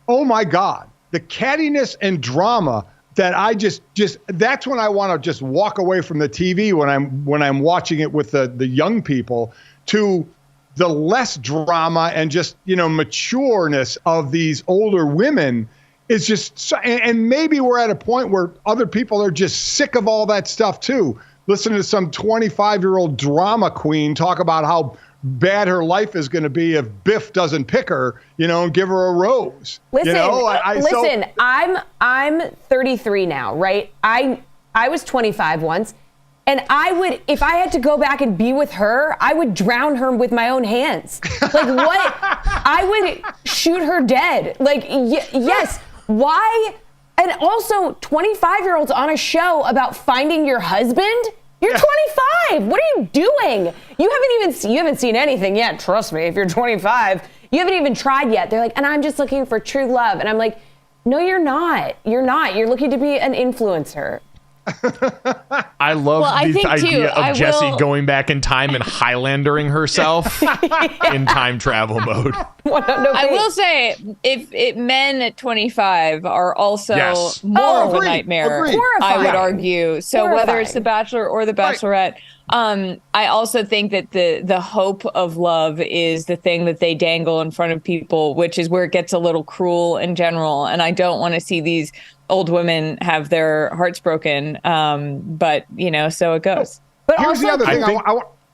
oh my God, the cattiness and drama that I just that's when I want to just walk away from the TV when I'm watching it with the young people, to the less drama and just, matureness of these older women is just so, and maybe we're at a point where other people are just sick of all that stuff too. Listen to some 25-year-old drama queen talk about how bad her life is going to be if Biff doesn't pick her, and give her a rose. Listen, I'm 33 now, right? I was 25 once, and I would, if I had to go back and be with her, I would drown her with my own hands. Like what? I would shoot her dead. Like, yes. Why? And also 25-year-olds on a show about finding your husband? You're 25. What are you doing? You haven't seen anything yet. Trust me. If you're 25, you haven't even tried yet. They're like, and I'm just looking for true love. And I'm like, no, you're not. You're not. You're looking to be an influencer. I love the idea of Jessie going back in time and Highlandering herself in time travel mode. I will say, if men at 25 are also more of a nightmare, I would argue. So whether it's The Bachelor or The Bachelorette, I also think that the hope of love is the thing that they dangle in front of people, which is where it gets a little cruel in general. And I don't want to see these old women have their hearts broken. But so it goes. But here's the other thing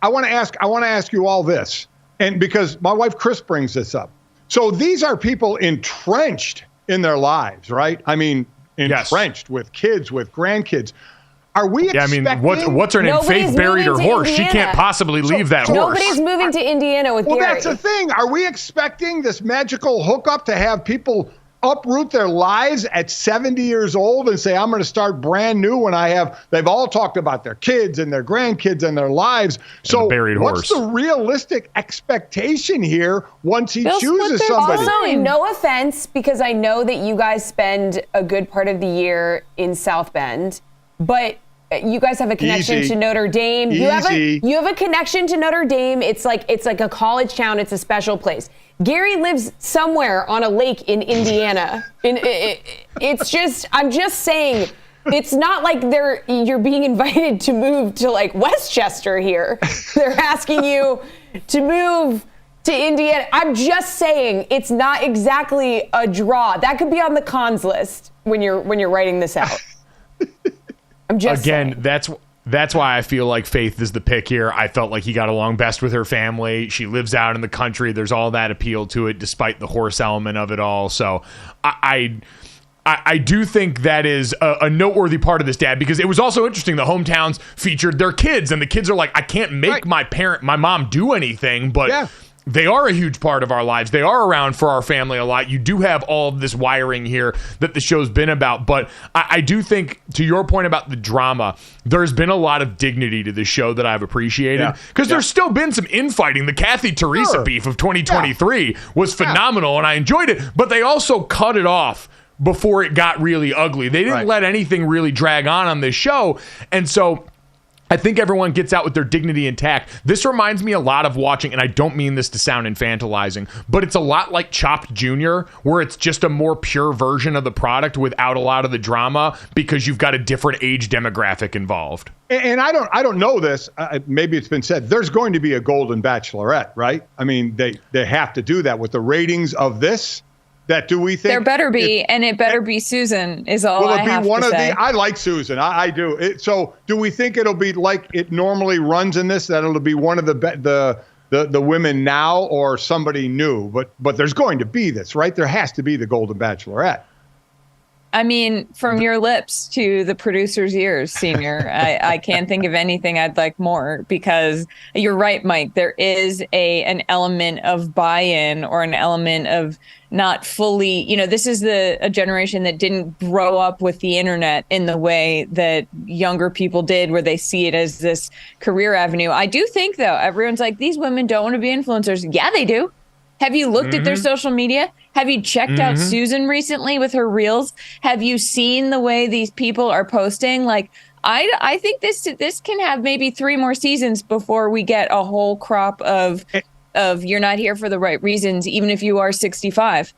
I want to ask you all this. And because my wife, Chris, brings this up. So these are people entrenched in their lives, right? I mean, entrenched with kids, with grandkids. Are we expecting? Yeah, I mean, what's her name? Nobody's Faith buried her horse. Indiana. She can't possibly leave that horse. Nobody's moving to Indiana with Gary. Well, that's the thing. Are we expecting this magical hookup to have people uproot their lives at 70 years old and say, I'm going to start brand new when they've all talked about their kids and their grandkids and their lives. So what's the realistic expectation here once he chooses somebody? Also, no offense, because I know that you guys spend a good part of the year in South Bend, but you guys have a connection to Notre Dame. You have a connection to Notre Dame. It's like a college town. It's a special place. Gary lives somewhere on a lake in Indiana. I'm just saying, it's not like you're being invited to move to like Westchester here. They're asking you to move to Indiana. I'm just saying, it's not exactly a draw. That could be on the cons list when you're writing this out. I'm just saying. That's why I feel like Faith is the pick here. I felt like he got along best with her family. She lives out in the country. There's all that appeal to it, despite the horse element of it all. So I do think that is a noteworthy part of this, Dad, because it was also interesting. The hometowns featured their kids, and the kids are like, I can't make my mom do anything, but they are a huge part of our lives. They are around for our family a lot. You do have all of this wiring here that the show's been about. But I do think, to your point about the drama, there's been a lot of dignity to the show that I've appreciated. Because there's still been some infighting. The Kathy Teresa beef of 2023 was phenomenal, and I enjoyed it. But they also cut it off before it got really ugly. They didn't let anything really drag on this show. And so I think everyone gets out with their dignity intact. This reminds me a lot of watching, and I don't mean this to sound infantilizing, but it's a lot like Chopped Jr., where it's just a more pure version of the product without a lot of the drama because you've got a different age demographic involved. And I don't know this. Maybe it's been said. There's going to be a Golden Bachelorette, right? I mean, they have to do that with the ratings of this. Do we think there better be, and it better be Susan is all I have to say. I like Susan. I do. So do we think it'll be like it normally runs in this, that it'll be one of the women now or somebody new? But there's going to be this, right? There has to be the Golden Bachelorette. I mean, from your lips to the producer's ears, Senior, I can't think of anything I'd like more, because you're right, Mike. There is an element of buy-in or an element of not fully, this is a generation that didn't grow up with the internet in the way that younger people did, where they see it as this career avenue. I do think, though, everyone's like, these women don't want to be influencers. Yeah, they do. Have you looked at their social media? Have you checked out Susan recently with her reels? Have you seen the way these people are posting? Like, I think this can have maybe 3 more seasons before we get a whole crop of you're not here for the right reasons, even if you are 65.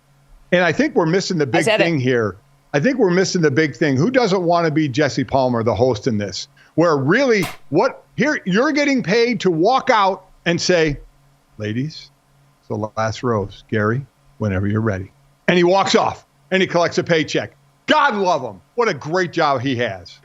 And I think we're missing the big thing here. I think we're missing the big thing. Who doesn't want to be Jesse Palmer, the host in this? Where really, you're getting paid to walk out and say, ladies, it's the last rose. Gary, whenever you're ready. And he walks off and he collects a paycheck. God love him. What a great job he has.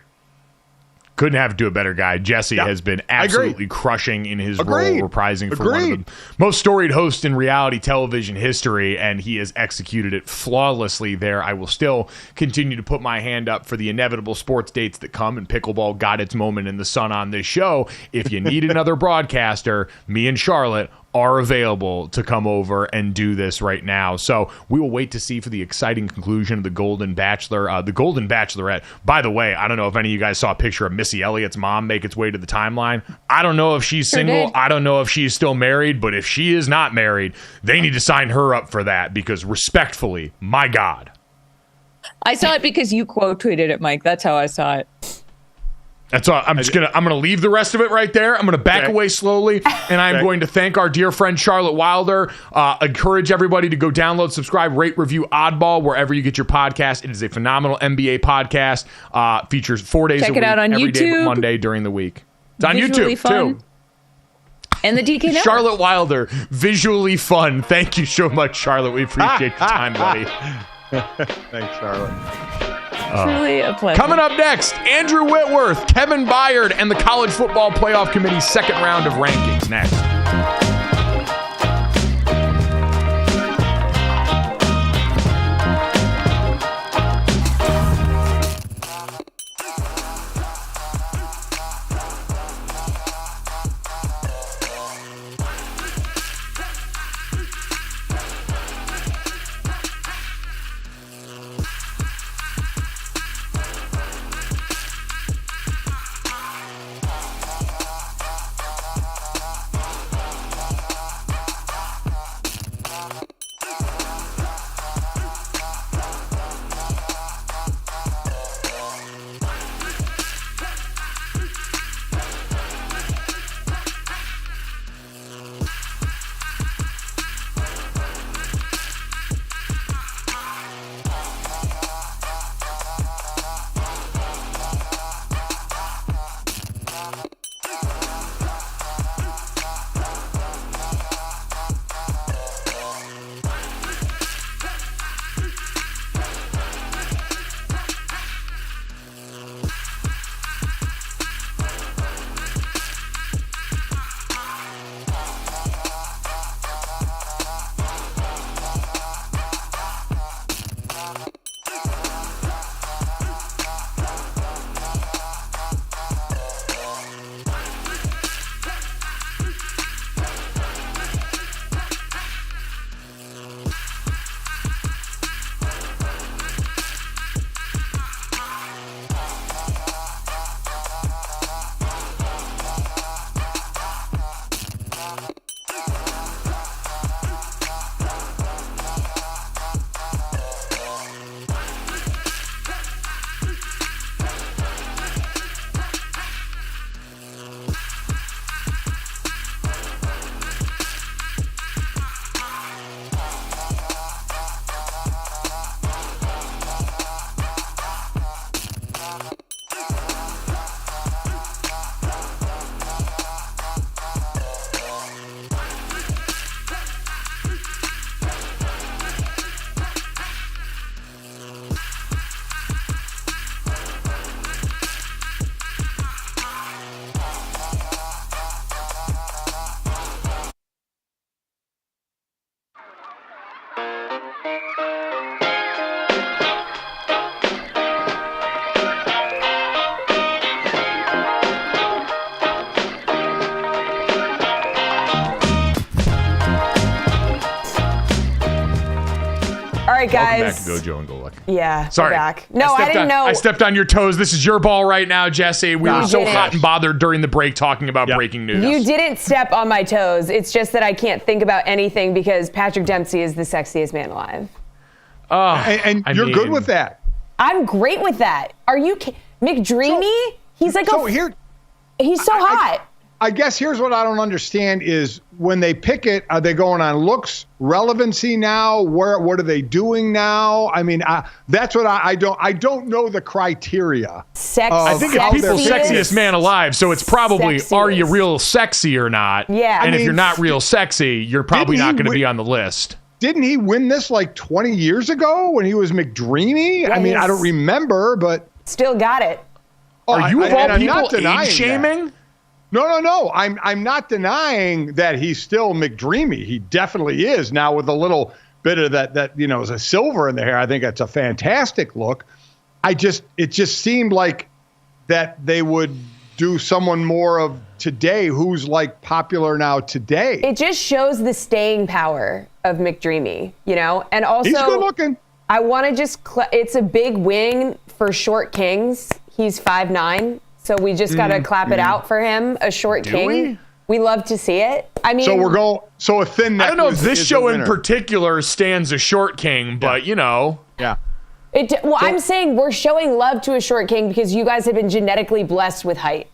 Couldn't have to do a better guy. Jesse has been absolutely crushing in his role, reprising for one of the most storied hosts in reality television history, and he has executed it flawlessly there. I will still continue to put my hand up for the inevitable sports dates that come, and pickleball got its moment in the sun on this show. If you need another broadcaster, me and Charlotte are available to come over and do this right now. So we will wait to see for the exciting conclusion of the Golden Bachelor, the Golden Bachelorette. By the way, I don't know if any of you guys saw a picture of Missy Elliott's mom make its way to the timeline. I don't know if she's single. I don't know if she's still married, but if she is not married, they need to sign her up for that, because respectfully, my God. I saw it because you quote tweeted it, Mike. That's how I saw it. That's all. I'm gonna leave the rest of it right there. I'm gonna back away slowly, and I'm going to thank our dear friend Charlotte Wilder. Encourage everybody to go download, subscribe, rate, review Oddball wherever you get your podcast. It is a phenomenal NBA podcast. Features 4 days a week. Check it out on every YouTube. Day but Monday during the week. It's on Visually YouTube fun. too. And the DK Network. Charlotte Wilder, visually fun. Thank you so much, Charlotte. We appreciate your time, buddy. Thanks, Charlotte. Truly a pleasure. Coming up next, Andrew Whitworth, Kevin Byard, and the College Football Playoff Committee's second round of rankings next. right, guys. Welcome back to GoJo and Golic. Yeah, sorry. Back. No, I didn't know. I stepped on your toes. This is your ball right now, Jesse. We were so hot and bothered during the break talking about breaking news. You didn't step on my toes. It's just that I can't think about anything because Patrick Dempsey is the sexiest man alive. And you're good with that. I'm great with that. Are you McDreamy? He's like he's so hot. I guess here's what I don't understand is when they pick it, are they going on looks, relevancy now? What are they doing now? I mean, that's what I don't know the criteria. I think it's people's sexiest man alive, so it's probably are you real sexy or not? Yeah. And if you're not real sexy, you're probably not going to be on the list. Didn't he win this like 20 years ago when he was McDreamy? Yeah, I mean, I don't remember, but still got it. Are you of all people age shaming? No. I'm not denying that he's still McDreamy. He definitely is now with a little bit of that is a silver in the hair. I think that's a fantastic look. It just seemed like that they would do someone more of today who's like popular now today. It just shows the staying power of McDreamy, and also he's good looking. I want to it's a big wing for short kings. He's 5'9". So we just got to clap it out for him, a short king. We love to see it. I mean, so a thin neck. I don't know if this show in particular stands a short king, but Yeah. I'm saying we're showing love to a short king because you guys have been genetically blessed with height.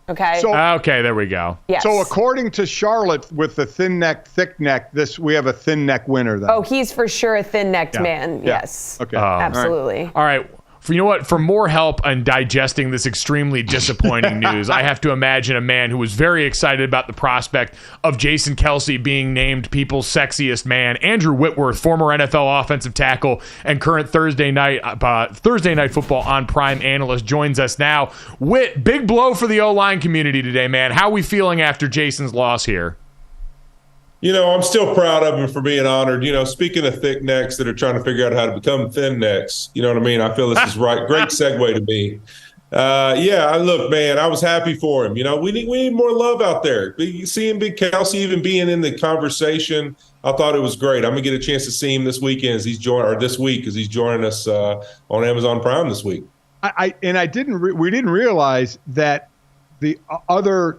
Okay. Okay, there we go. Yes. So according to Charlotte, with the thin neck, thick neck, we have a thin neck winner then. Oh, he's for sure a thin necked man. Yeah. Yes. Okay. Absolutely. All right. You know what? For more help on digesting this extremely disappointing news, I have to imagine a man who was very excited about the prospect of Jason Kelce being named people's sexiest man. Andrew Whitworth, former NFL offensive tackle and current Thursday night football on Prime analyst, joins us now. Whit, big blow for the O-line community today, man. How are we feeling after Jason's loss here? I'm still proud of him for being honored. Speaking of thick necks that are trying to figure out how to become thin necks, you know what I mean? I feel this is right. Great segue to me. Look, man, I was happy for him. We need more love out there. Seeing Big Kelce even being in the conversation, I thought it was great. I'm going to get a chance to see him this weekend as he's joining us on Amazon Prime this week. We didn't realize that the other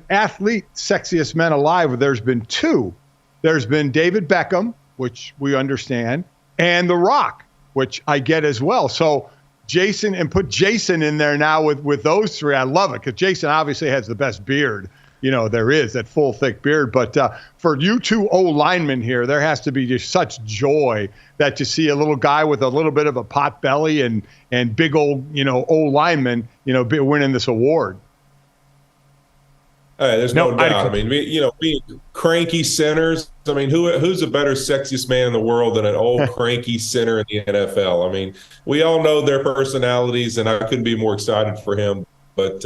athlete sexiest men alive, there's been two. There's been David Beckham, which we understand, and The Rock, which I get as well. So Jason, and put Jason in there now with those three. I love it because Jason obviously has the best beard, there is, that full, thick beard. But for you two O-linemen here, there has to be just such joy that to see a little guy with a little bit of a pot belly and big old, O-lineman, winning this award. There's no doubt. I mean, being cranky centers. I mean, who's a better sexiest man in the world than an old cranky center in the NFL? I mean, we all know their personalities, and I couldn't be more excited for him. But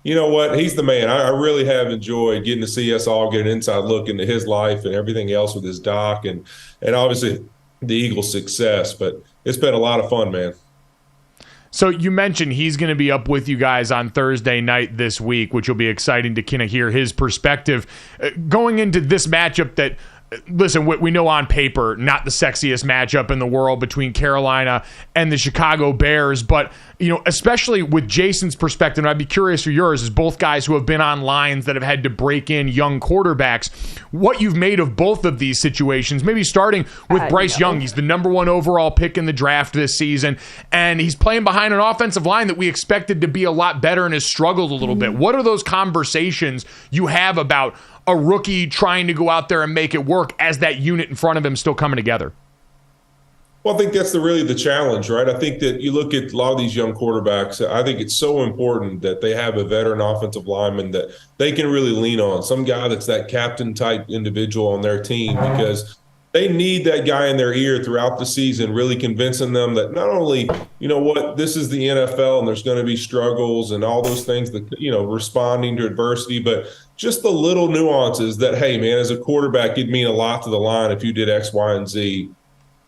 you know what? He's the man. I really have enjoyed getting to see us all get an inside look into his life and everything else with his doc and obviously the Eagles' success. But it's been a lot of fun, man. So you mentioned he's going to be up with you guys on Thursday night this week, which will be exciting to kind of hear his perspective going into this matchup that, listen, we know on paper, not the sexiest matchup in the world between Carolina and the Chicago Bears, but, especially with Jason's perspective, and I'd be curious for yours, as both guys who have been on lines that have had to break in young quarterbacks, what you've made of both of these situations, maybe starting with Bryce Young. He's the number 1 overall pick in the draft this season, and he's playing behind an offensive line that we expected to be a lot better and has struggled a little bit. What are those conversations you have about a rookie trying to go out there and make it work as that unit in front of him still coming together? Well, I think that's really the challenge, right? I think that you look at a lot of these young quarterbacks, I think it's so important that they have a veteran offensive lineman that they can really lean on, some guy that's that captain type individual on their team, because they need that guy in their ear throughout the season, really convincing them that not only, this is the NFL and there's going to be struggles and all those things that, responding to adversity, but just the little nuances that, hey, man, as a quarterback, it'd mean a lot to the line if you did X, Y, and Z.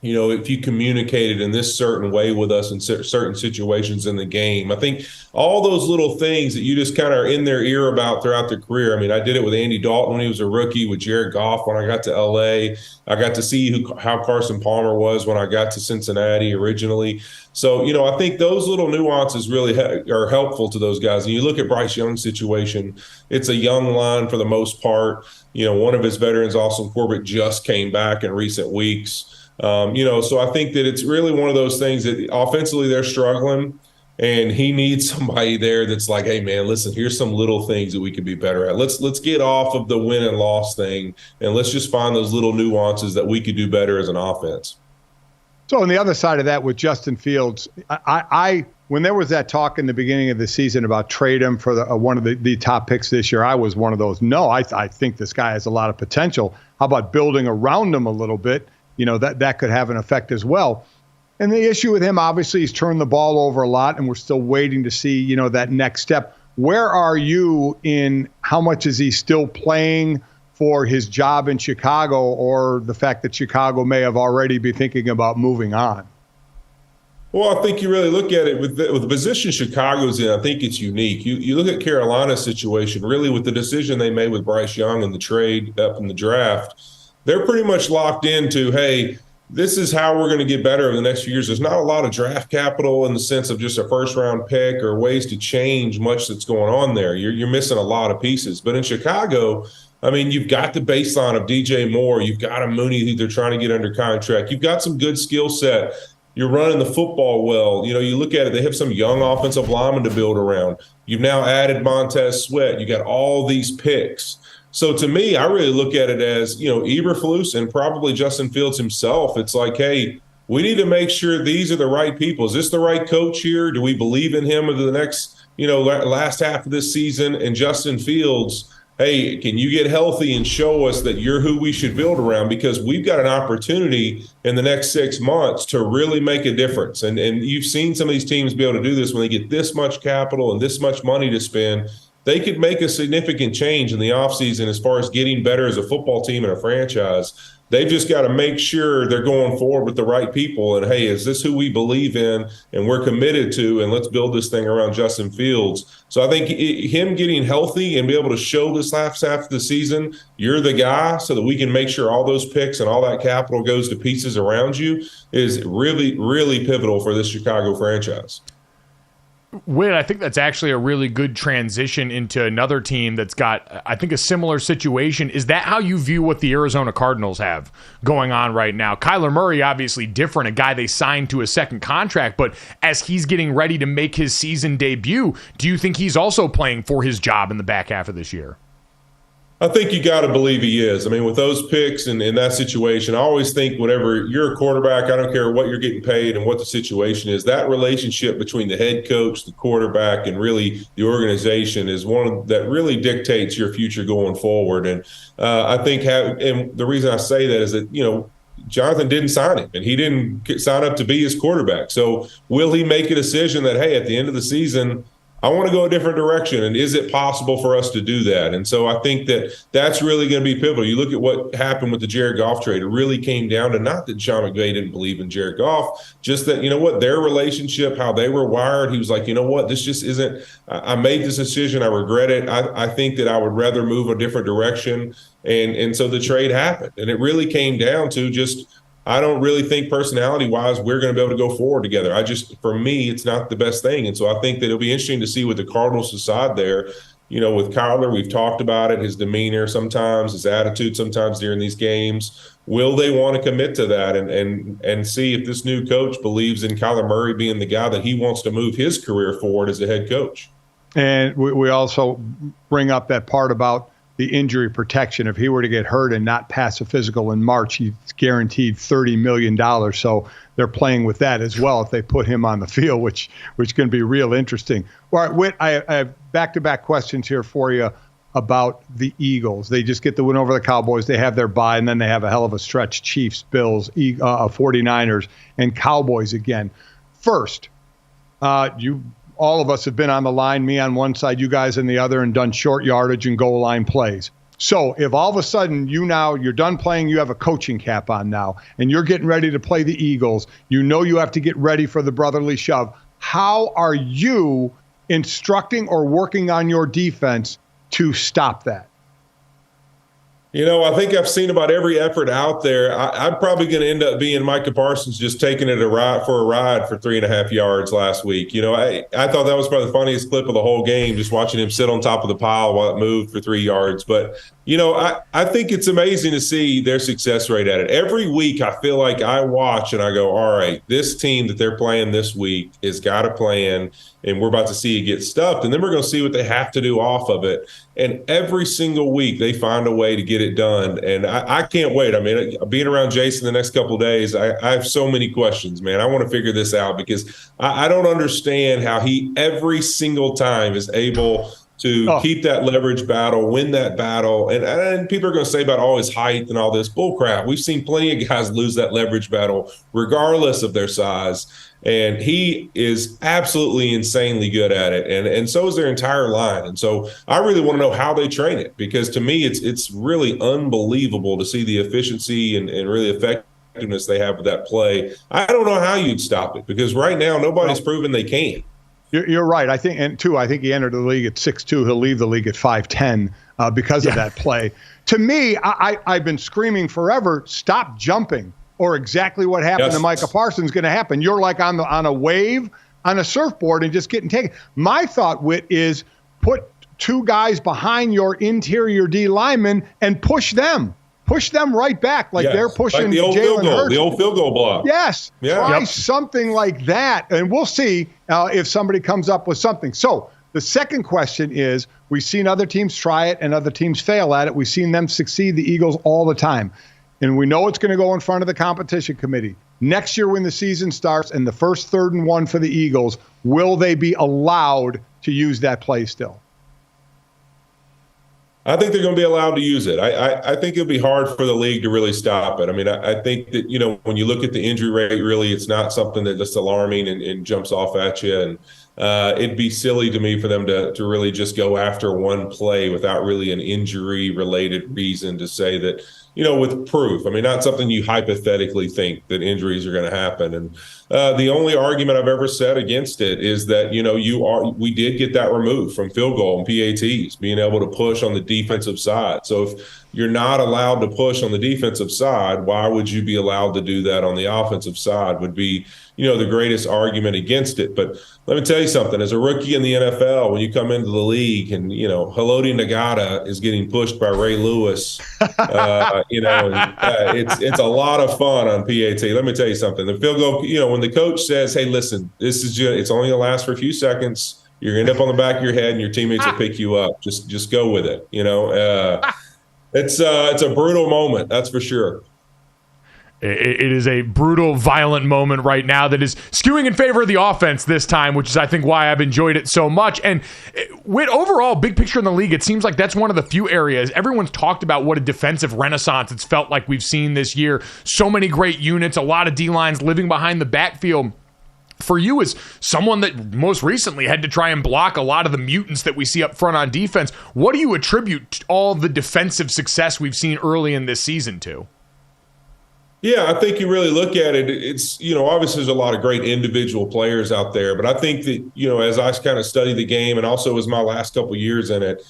if you communicated in this certain way with us in certain situations in the game. I think all those little things that you just kind of are in their ear about throughout their career. I mean, I did it with Andy Dalton when he was a rookie, with Jared Goff when I got to L.A. I got to see how Carson Palmer was when I got to Cincinnati originally. So, I think those little nuances really are helpful to those guys. And you look at Bryce Young's situation, it's a young line for the most part. One of his veterans, Austin Corbett, just came back in recent weeks. So I think that it's really one of those things that offensively they're struggling, and he needs somebody there that's like, hey man, listen, here's some little things that we could be better at. Let's get off of the win and loss thing, and let's just find those little nuances that we could do better as an offense. So on the other side of that with Justin Fields, I when there was that talk in the beginning of the season about trade him for one of the top picks this year, I was one of those. No, I think this guy has a lot of potential. How about building around him a little bit? That could have an effect as well. And the issue with him, obviously, he's turned the ball over a lot, and we're still waiting to see, that next step. Where are you in how much is he still playing for his job in Chicago, or the fact that Chicago may have already be thinking about moving on? Well, I think you really look at it with the position Chicago's in. I think it's unique. You look at Carolina's situation, really, with the decision they made with Bryce Young and the trade up in the draft. They're pretty much locked into, hey, this is how we're going to get better over the next few years. There's not a lot of draft capital in the sense of just a first-round pick or ways to change much that's going on there. You're missing a lot of pieces. But in Chicago, I mean, you've got the baseline of DJ Moore. You've got a Mooney who they're trying to get under contract. You've got some good skill set. You're running the football well. You look at it, they have some young offensive linemen to build around. You've now added Montez Sweat. You got all these picks. So to me, I really look at it as, Eberflus and probably Justin Fields himself. It's like, hey, we need to make sure these are the right people. Is this the right coach here? Do we believe in him over the next, last half of this season? And Justin Fields, hey, can you get healthy and show us that you're who we should build around? Because we've got an opportunity in the next 6 months to really make a difference. And you've seen some of these teams be able to do this when they get this much capital and this much money to spend. They could make a significant change in the offseason as far as getting better as a football team and a franchise. They've just got to make sure they're going forward with the right people. And, hey, is this who we believe in and we're committed to? And let's build this thing around Justin Fields. So I think him getting healthy and be able to show this last half of the season, you're the guy, so that we can make sure all those picks and all that capital goes to pieces around you, is really, really pivotal for this Chicago franchise. Whit, I think that's actually a really good transition into another team that's got, I think, a similar situation. Is that how you view what the Arizona Cardinals have going on right now? Kyler Murray, obviously different, a guy they signed to a second contract, but as he's getting ready to make his season debut, do you think he's also playing for his job in the back half of this year? I think you got to believe he is. I mean, with those picks and in that situation, I always think whenever you're a quarterback, I don't care what you're getting paid and what the situation is, that relationship between the head coach, the quarterback, and really the organization is one that really dictates your future going forward. And I think and the reason I say that is that, Jonathan didn't sign him, and he didn't sign up to be his quarterback. So will he make a decision that, hey, at the end of the season, I want to go a different direction, and is it possible for us to do that? And so I think that that's really going to be pivotal. You look at what happened with the Jared Goff trade. It really came down to not that Sean McVay didn't believe in Jared Goff, just that, their relationship, how they were wired. He was like, this just isn't – I made this decision. I regret it. I think that I would rather move a different direction. And so the trade happened. And it really came down to just – I don't really think personality-wise we're going to be able to go forward together. For me, it's not the best thing. And so I think that it'll be interesting to see what the Cardinals decide there. With Kyler, we've talked about it, his demeanor sometimes, his attitude sometimes during these games. Will they want to commit to that and see if this new coach believes in Kyler Murray being the guy that he wants to move his career forward as a head coach? And we also bring up that part about the injury protection. If he were to get hurt and not pass a physical in March, he's guaranteed $30 million. So they're playing with that as well if they put him on the field, which can be real interesting. All right, Whit, I have back-to-back questions here for you about the Eagles. They just get the win over the Cowboys. They have their bye, and then they have a hell of a stretch: Chiefs, Bills, 49ers, and Cowboys again. First, all of us have been on the line, me on one side, you guys on the other, and done short yardage and goal line plays. So if all of a sudden you're done playing, you have a coaching cap on now, and you're getting ready to play the Eagles, you have to get ready for the brotherly shove. How are you instructing or working on your defense to stop that? I think I've seen about every effort out there. I'm probably going to end up being Micah Parsons, just taking it for a ride for 3.5 yards last week. I thought that was probably the funniest clip of the whole game, just watching him sit on top of the pile while it moved for 3 yards. But, I think it's amazing to see their success rate at it. Every week I feel like I watch and I go, all right, this team that they're playing this week has got a plan, and we're about to see it get stuffed. And then we're going to see what they have to do off of it. And every single week they find a way to get it done. And I can't wait. I mean, being around Jason the next couple of days, I have so many questions, man. I want to figure this out because I don't understand how he every single time is able to keep that leverage battle, win that battle. And people are going to say about his height and all this bull crap. We've seen plenty of guys lose that leverage battle regardless of their size. And he is absolutely insanely good at it. And so is their entire line. And so I really want to know how they train it, because to me, it's really unbelievable to see the efficiency and really effectiveness they have with that play. I don't know how you'd stop it, because right now nobody's proven they can. You're right. I think he entered the league at 6'2". He'll leave the league at 5'10" because of that play. To me, I've been screaming forever, stop jumping, or exactly what happened to Micah Parsons is going to happen. You're like on a wave on a surfboard and just getting taken. My thought, Whit, is put two guys behind your interior D linemen and push them. Push them right back like they're pushing like the old Jalen Hurts. The old field goal block. Yes. Try something like that, and we'll see if somebody comes up with something. So the second question is, we've seen other teams try it and other teams fail at it. We've seen them succeed, the Eagles, all the time. And we know it's going to go in front of the competition committee. Next year when the season starts and the first 3rd and 1 for the Eagles, will they be allowed to use that play still? I think they're going to be allowed to use it. I think it'll be hard for the league to really stop it. I mean, I think that, when you look at the injury rate, really, it's not something that's just alarming and jumps off at you. And it'd be silly to me for them to really just go after one play without really an injury-related reason to say that, with proof. I mean, not something you hypothetically think that injuries are going to happen. And the only argument I've ever said against it is that, we did get that removed from field goal and PATs, being able to push on the defensive side. So if you're not allowed to push on the defensive side, why would you be allowed to do that on the offensive side would be, the greatest argument against it. But let me tell you something. As a rookie in the NFL, when you come into the league and, Haloti Ngata is getting pushed by Ray Lewis, it's a lot of fun on PAT. Let me tell you something. The field goal, when the coach says, hey, listen, it's only going to last for a few seconds. You're going to end up on the back of your head and your teammates will pick you up. Just go with it. It's a brutal moment. That's for sure. It is a brutal, violent moment right now that is skewing in favor of the offense this time, which is, I think, why I've enjoyed it so much. And with overall, big picture in the league, it seems like that's one of the few areas. Everyone's talked about what a defensive renaissance it's felt like we've seen this year. So many great units, a lot of D-lines living behind the backfield. For you, as someone that most recently had to try and block a lot of the mutants that we see up front on defense, what do you attribute all the defensive success we've seen early in this season to? Yeah, I think you really look at it, it's, obviously there's a lot of great individual players out there, but I think that, as I kind of study the game and also as my last couple of years in it,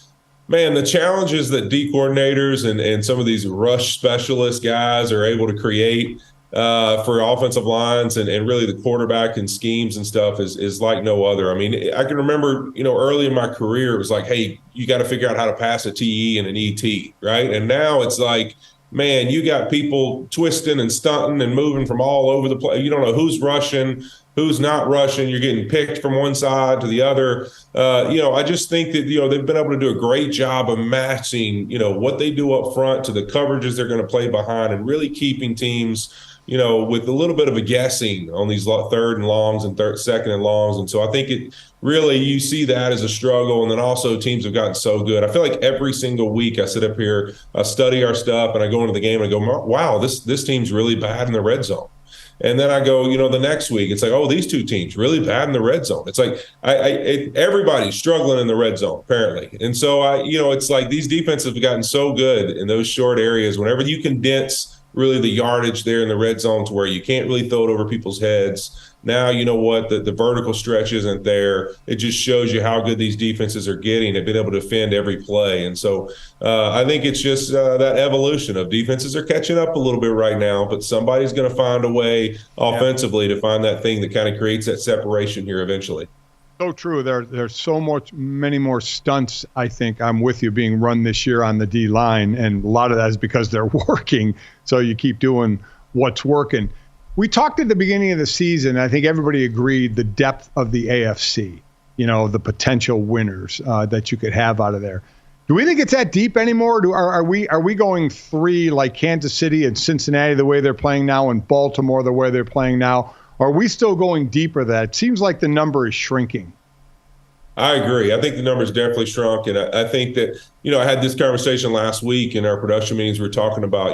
man, the challenges that D coordinators and some of these rush specialist guys are able to create for offensive lines and really the quarterback and schemes and stuff is like no other. I mean, I can remember, early in my career, it was like, hey, you got to figure out how to pass a TE and an ET, right? And now it's like, man, you got people twisting and stunting and moving from all over the place. You don't know who's rushing, who's not rushing. You're getting picked from one side to the other. I just think that, they've been able to do a great job of matching, what they do up front to the coverages they're going to play behind and really keeping teams, with a little bit of a guessing on these 3rd and longs and 2nd and longs. And so I think it really, you see that as a struggle. And then also teams have gotten so good. I feel like every single week I sit up here, I study our stuff and I go into the game and I go, wow, this team's really bad in the red zone. And then I go, the next week, it's like, oh, these two teams really bad in the red zone. It's like everybody's struggling in the red zone, apparently. And so, it's like these defenses have gotten so good in those short areas. Whenever you condense really the yardage there in the red zone to where you can't really throw it over people's heads. Now, you know what, the vertical stretch isn't there. It just shows you how good these defenses are getting. They've been able to defend every play. And so I think it's just that evolution of defenses are catching up a little bit right now, but somebody's going to find a way offensively to find that thing that kind of creates that separation here eventually. So true. There's many more stunts, I think, I'm with you, being run this year on the D-line, and a lot of that is because they're working, so you keep doing what's working. We talked at the beginning of the season, I think everybody agreed, the depth of the AFC, the potential winners that you could have out of there. Do we think it's that deep anymore? Are we going 3 like Kansas City and Cincinnati the way they're playing now, and Baltimore the way they're playing now? Or are we still going deeper than that? It seems like the number is shrinking. I agree. I think the number's definitely shrunk. And I think that, I had this conversation last week in our production meetings. We were talking about,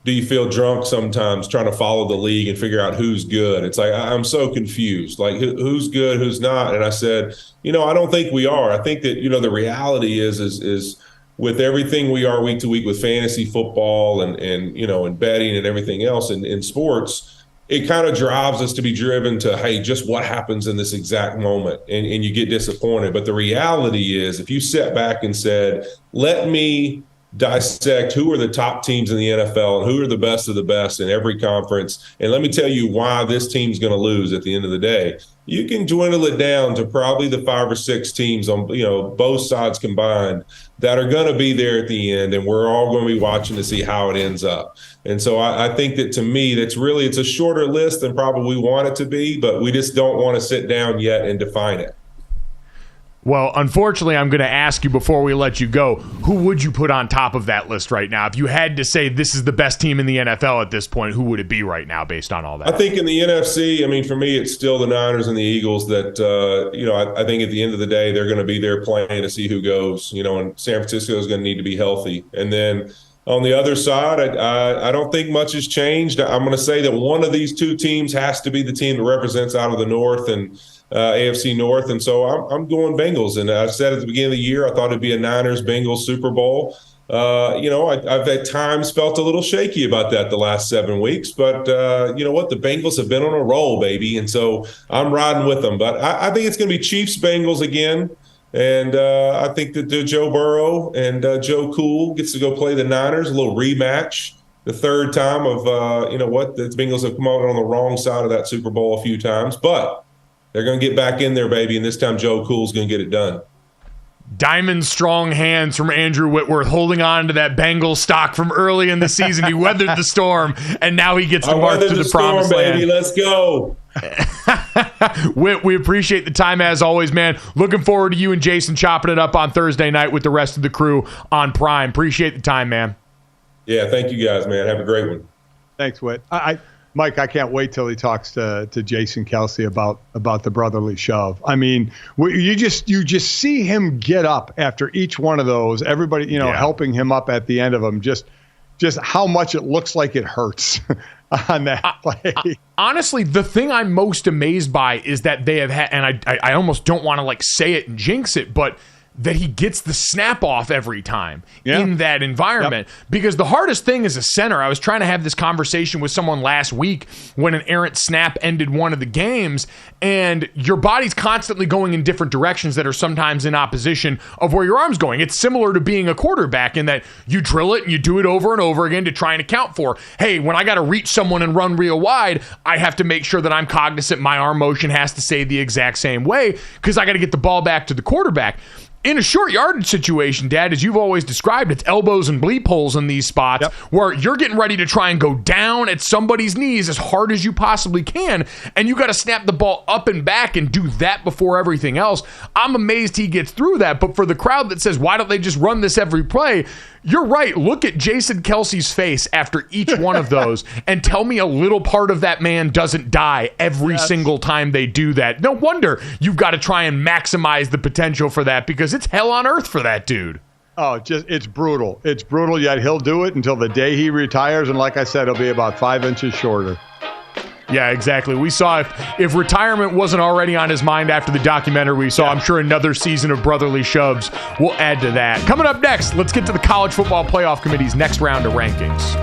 do you feel drunk sometimes trying to follow the league and figure out who's good? It's like, I'm so confused, like who's good, who's not. And I said, I don't think we are. I think that, the reality is with everything we are week to week with fantasy football and betting and everything else in sports, it kind of drives us to be driven to, hey, just what happens in this exact moment, and you get disappointed. But the reality is, if you sat back and said, let me dissect who are the top teams in the NFL and who are the best of the best in every conference, and let me tell you why this team's going to lose at the end of the day, you can dwindle it down to probably the 5 or 6 teams on both sides combined that are going to be there at the end, and we're all going to be watching to see how it ends up. And so I think that, to me, it's a shorter list than probably we want it to be, but we just don't want to sit down yet and define it. Well, unfortunately, I'm going to ask you before we let you go, who would you put on top of that list right now? If you had to say this is the best team in the NFL at this point, who would it be right now based on all that? I think in the NFC, for me, it's still the Niners and the Eagles that, I think at the end of the day, they're going to be there playing to see who goes, and San Francisco is going to need to be healthy. And then on the other side, I don't think much has changed. I'm going to say that one of these two teams has to be the team that represents out of the North and AFC North. And so I'm going Bengals. And I said at the beginning of the year, I thought it'd be a Niners-Bengals Super Bowl. I've at times felt a little shaky about that the last 7 weeks. But you know what? The Bengals have been on a roll, baby. And so I'm riding with them. But I think it's going to be Chiefs-Bengals again. And I think that Joe Burrow and Joe Cool gets to go play the Niners, a little rematch, the third time of, the Bengals have come out on the wrong side of that Super Bowl a few times. But they're going to get back in there, baby, and this time Joe Cool's going to get it done. Diamond strong hands from Andrew Whitworth holding on to that Bengals stock from early in the season. He weathered the storm, and now he gets to march to the promised land. Baby. Let's go. Whit, we appreciate the time as always, man. Looking forward to you and Jason chopping it up on Thursday night with the rest of the crew on Prime. Appreciate the time, man. Yeah, thank you guys, man. Have a great one. Thanks, Whit. Mike, I can't wait till he talks to Jason Kelce about the brotherly shove. You just see him get up after each one of those. Everybody, helping him up at the end of them. Just how much it looks like it hurts on that play. Honestly, the thing I'm most amazed by is that they have had, and I almost don't want to say it and jinx it, but that he gets the snap off every time in that environment. Yep. Because the hardest thing as a center, I was trying to have this conversation with someone last week when an errant snap ended one of the games, and your body's constantly going in different directions that are sometimes in opposition of where your arm's going. It's similar to being a quarterback in that you drill it and you do it over and over again to try and account for, hey, when I got to reach someone and run real wide, I have to make sure that I'm cognizant my arm motion has to stay the exact same way because I got to get the ball back to the quarterback. In a short yardage situation, Dad, as you've always described, it's elbows and bleep holes in these spots where you're getting ready to try and go down at somebody's knees as hard as you possibly can, and you got to snap the ball up and back and do that before everything else. I'm amazed he gets through that, but for the crowd that says, why don't they just run this every play? You're right. Look at Jason Kelce's face after each one of those and tell me a little part of that man doesn't die every single time they do that. No wonder you've got to try and maximize the potential for that because it's hell on earth for that dude. Oh, it's brutal. It's brutal, yet he'll do it until the day he retires. And like I said, it'll be about 5 inches shorter. Yeah, exactly. We saw if retirement wasn't already on his mind after the documentary we saw, I'm sure another season of brotherly shoves will add to that. Coming up next, let's get to the College Football Playoff Committee's next round of rankings.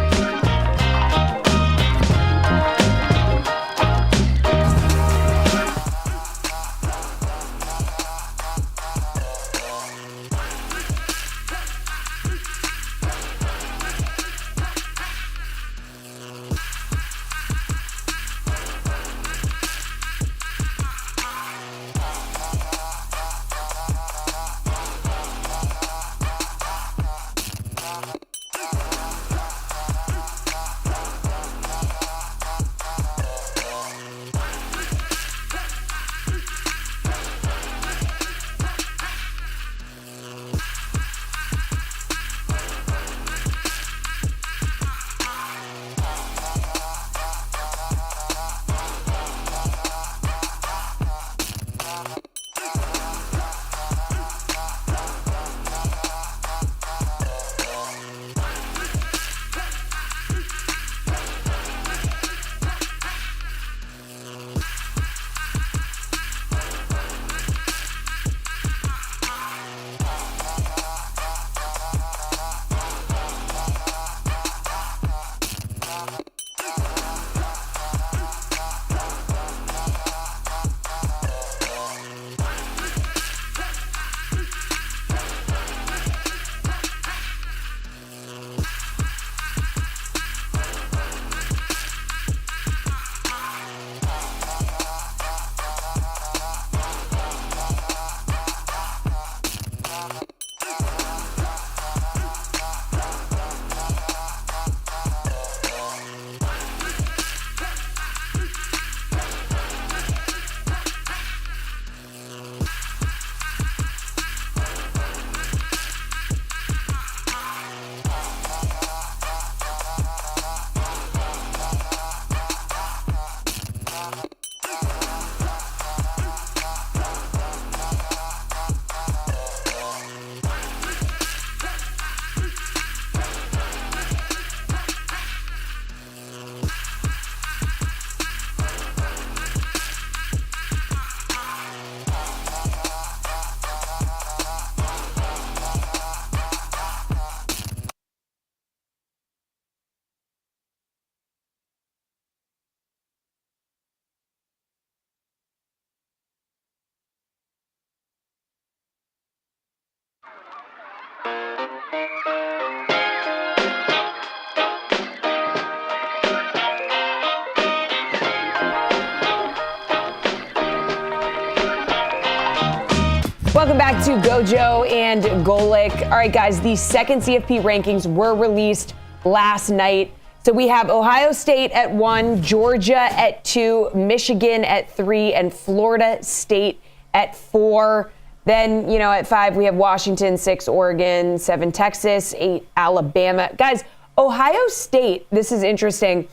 Welcome back to GoJo and Golic. All right, guys, the second CFP rankings were released last night. So we have Ohio State at 1, Georgia at 2, Michigan at 3, and Florida State at 4. Then, at 5, we have Washington, 6, Oregon, 7, Texas, 8, Alabama. Guys, Ohio State, this is interesting,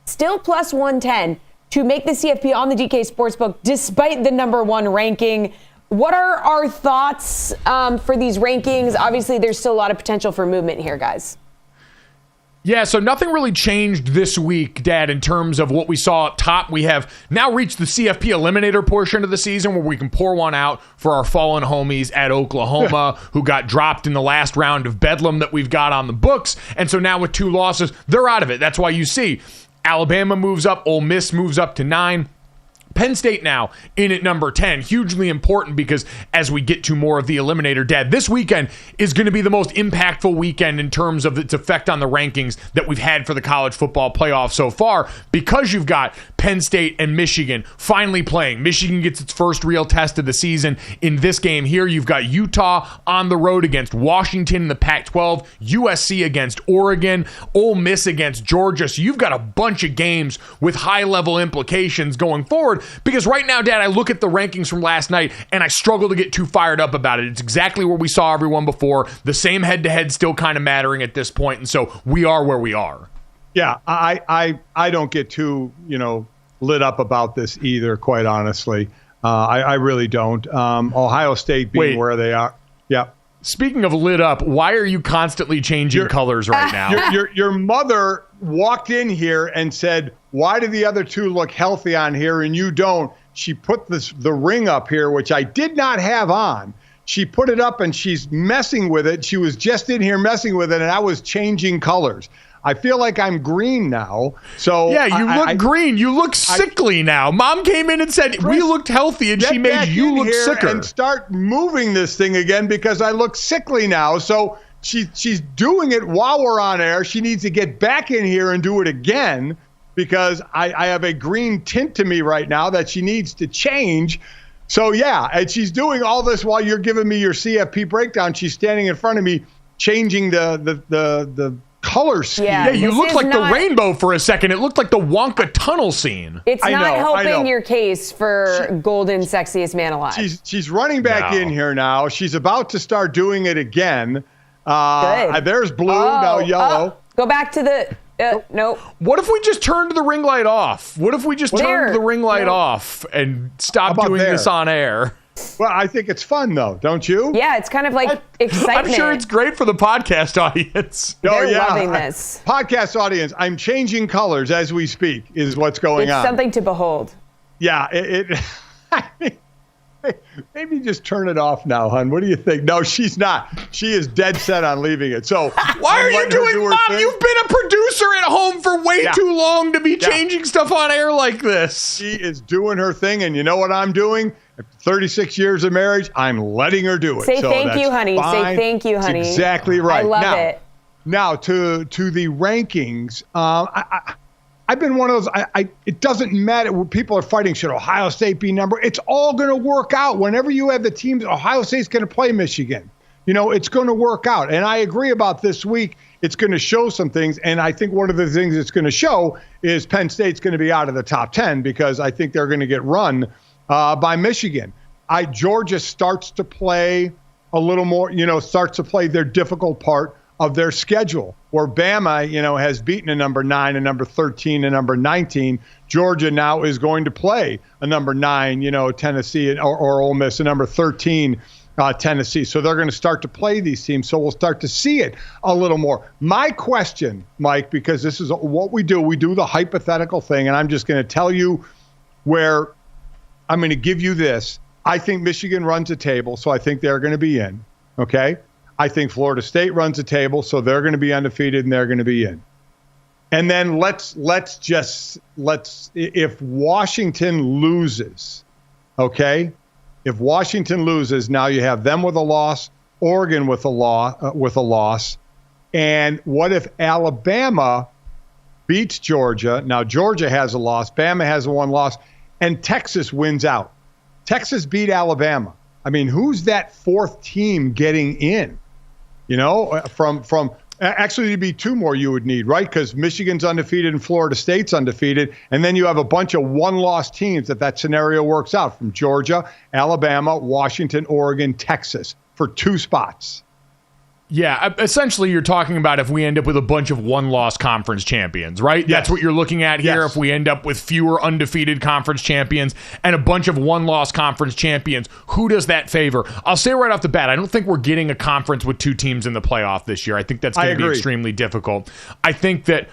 still plus 110 to make the CFP on the DK Sportsbook despite the number 1 ranking. What are our thoughts for these rankings? Obviously, there's still a lot of potential for movement here, guys. Yeah, so nothing really changed this week, Dad, in terms of what we saw up top. We have now reached the CFP eliminator portion of the season where we can pour one out for our fallen homies at Oklahoma who got dropped in the last round of Bedlam that we've got on the books. And so now with 2 losses, they're out of it. That's why you see Alabama moves up, Ole Miss moves up to 9. Penn State now in at number 10. Hugely important because as we get to more of the eliminator, Dad, this weekend is going to be the most impactful weekend in terms of its effect on the rankings that we've had for the college football playoff so far because you've got Penn State and Michigan finally playing. Michigan gets its first real test of the season in this game here. You've got Utah on the road against Washington in the Pac-12, USC against Oregon, Ole Miss against Georgia. So you've got a bunch of games with high-level implications going forward. Because right now, Dad, I look at the rankings from last night and I struggle to get too fired up about it. It's exactly where we saw everyone before. The same head-to-head still kind of mattering at this point, and so we are where we are. Yeah, I don't get too, lit up about this either, quite honestly. I really don't. Ohio State being where they are. Yeah. Speaking of lit up, why are you constantly changing colors right now? Your mother walked in here and said, why do the other two look healthy on here and you don't? She put the ring up here, which I did not have on. She put it up and she's messing with it. She was just in here messing with it, and I was changing colors. I feel like I'm green now. So yeah, you look green. You look sickly now. Mom came in and said, we looked healthy, and she made you look sicker. And start moving this thing again because I look sickly now. So she's doing it while we're on air. She needs to get back in here and do it again because I have a green tint to me right now that she needs to change. So, yeah, and she's doing all this while you're giving me your CFP breakdown. She's standing in front of me changing the color scheme. Yeah, you looked like the rainbow for a second. It looked like the Wonka tunnel scene. It's not helping your case for golden sexiest man alive. She's running back in here now. She's about to start doing it again. Good. There's blue, now yellow. Go back to the... Nope. What if we just turned the ring light off? What if we just turned the ring light off and stopped doing this on air? Well, I think it's fun, though, don't you? Yeah, it's kind of like excitement. I'm sure it's great for the podcast audience. They're loving this. Podcast audience, I'm changing colors as we speak is what's going on. It's something to behold. Yeah, maybe just turn it off now, hon. What do you think? No, she's not. She is dead set on leaving it. So why are you doing, Mom? You've been a producer at home for way too long to be changing stuff on air like this. She is doing her thing, and you know what I'm doing? After 36 years of marriage, I'm letting her do it. Say thank you, honey. Say thank you, honey. That's exactly right. I love it. Now to the rankings. I've been one of those, it doesn't matter when people are fighting, should Ohio State be number? It's all going to work out. Whenever you have the teams, Ohio State's going to play Michigan. It's going to work out. And I agree about this week. It's going to show some things. And I think one of the things it's going to show is Penn State's going to be out of the top 10 because I think they're going to get run by Michigan. Georgia starts to play a little more, starts to play their difficult part of their schedule, where Bama, has beaten a number 9, a number 13, a number 19. Georgia now is going to play a number 9, Tennessee or Ole Miss, a number 13, Tennessee. So they're going to start to play these teams. So we'll start to see it a little more. My question, Mike, because this is what we do the hypothetical thing, and I'm just going to tell you where I'm going to give you this. I think Michigan runs a table, so I think they're going to be in. Okay. I think Florida State runs a table, so they're going to be undefeated and they're going to be in. And then let's if Washington loses, okay? If Washington loses, now you have them with a loss, Oregon with a loss, and what if Alabama beats Georgia? Now Georgia has a loss, Bama has one loss, and Texas wins out. Texas beat Alabama. I mean, who's that fourth team getting in? From actually it'd be two more you would need, right? Because Michigan's undefeated and Florida State's undefeated. And then you have a bunch of one-loss teams that scenario works out from Georgia, Alabama, Washington, Oregon, Texas for 2 spots. Yeah, essentially you're talking about if we end up with a bunch of one-loss conference champions, right? Yes. That's what you're looking at here. Yes. If we end up with fewer undefeated conference champions and a bunch of one-loss conference champions, who does that favor? I'll say right off the bat, I don't think we're getting a conference with 2 teams in the playoff this year. I think that's going to be extremely difficult. I think that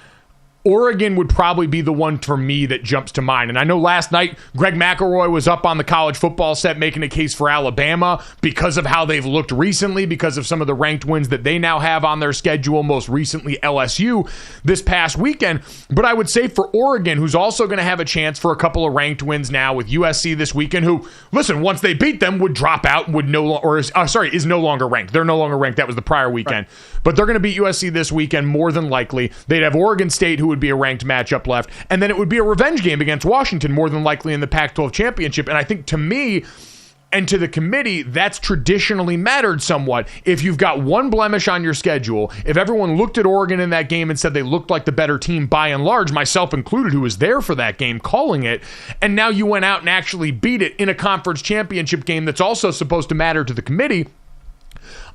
Oregon would probably be the one for me that jumps to mind. And I know last night, Greg McElroy was up on the college football set making a case for Alabama because of how they've looked recently, because of some of the ranked wins that they now have on their schedule, most recently LSU this past weekend. But I would say for Oregon, who's also going to have a chance for a couple of ranked wins now with USC this weekend, who, listen, once they beat them, would drop out and is no longer ranked. They're no longer ranked. That was the prior weekend. Right. But they're going to beat USC this weekend, more than likely. They'd have Oregon State, who would be a ranked matchup left, and then it would be a revenge game against Washington, more than likely in the Pac-12 championship. And I think to me and to the committee, that's traditionally mattered somewhat. If you've got one blemish on your schedule, if everyone looked at Oregon in that game and said they looked like the better team by and large, myself included, who was there for that game calling it, and now you went out and actually beat it in a conference championship game that's also supposed to matter to the committee,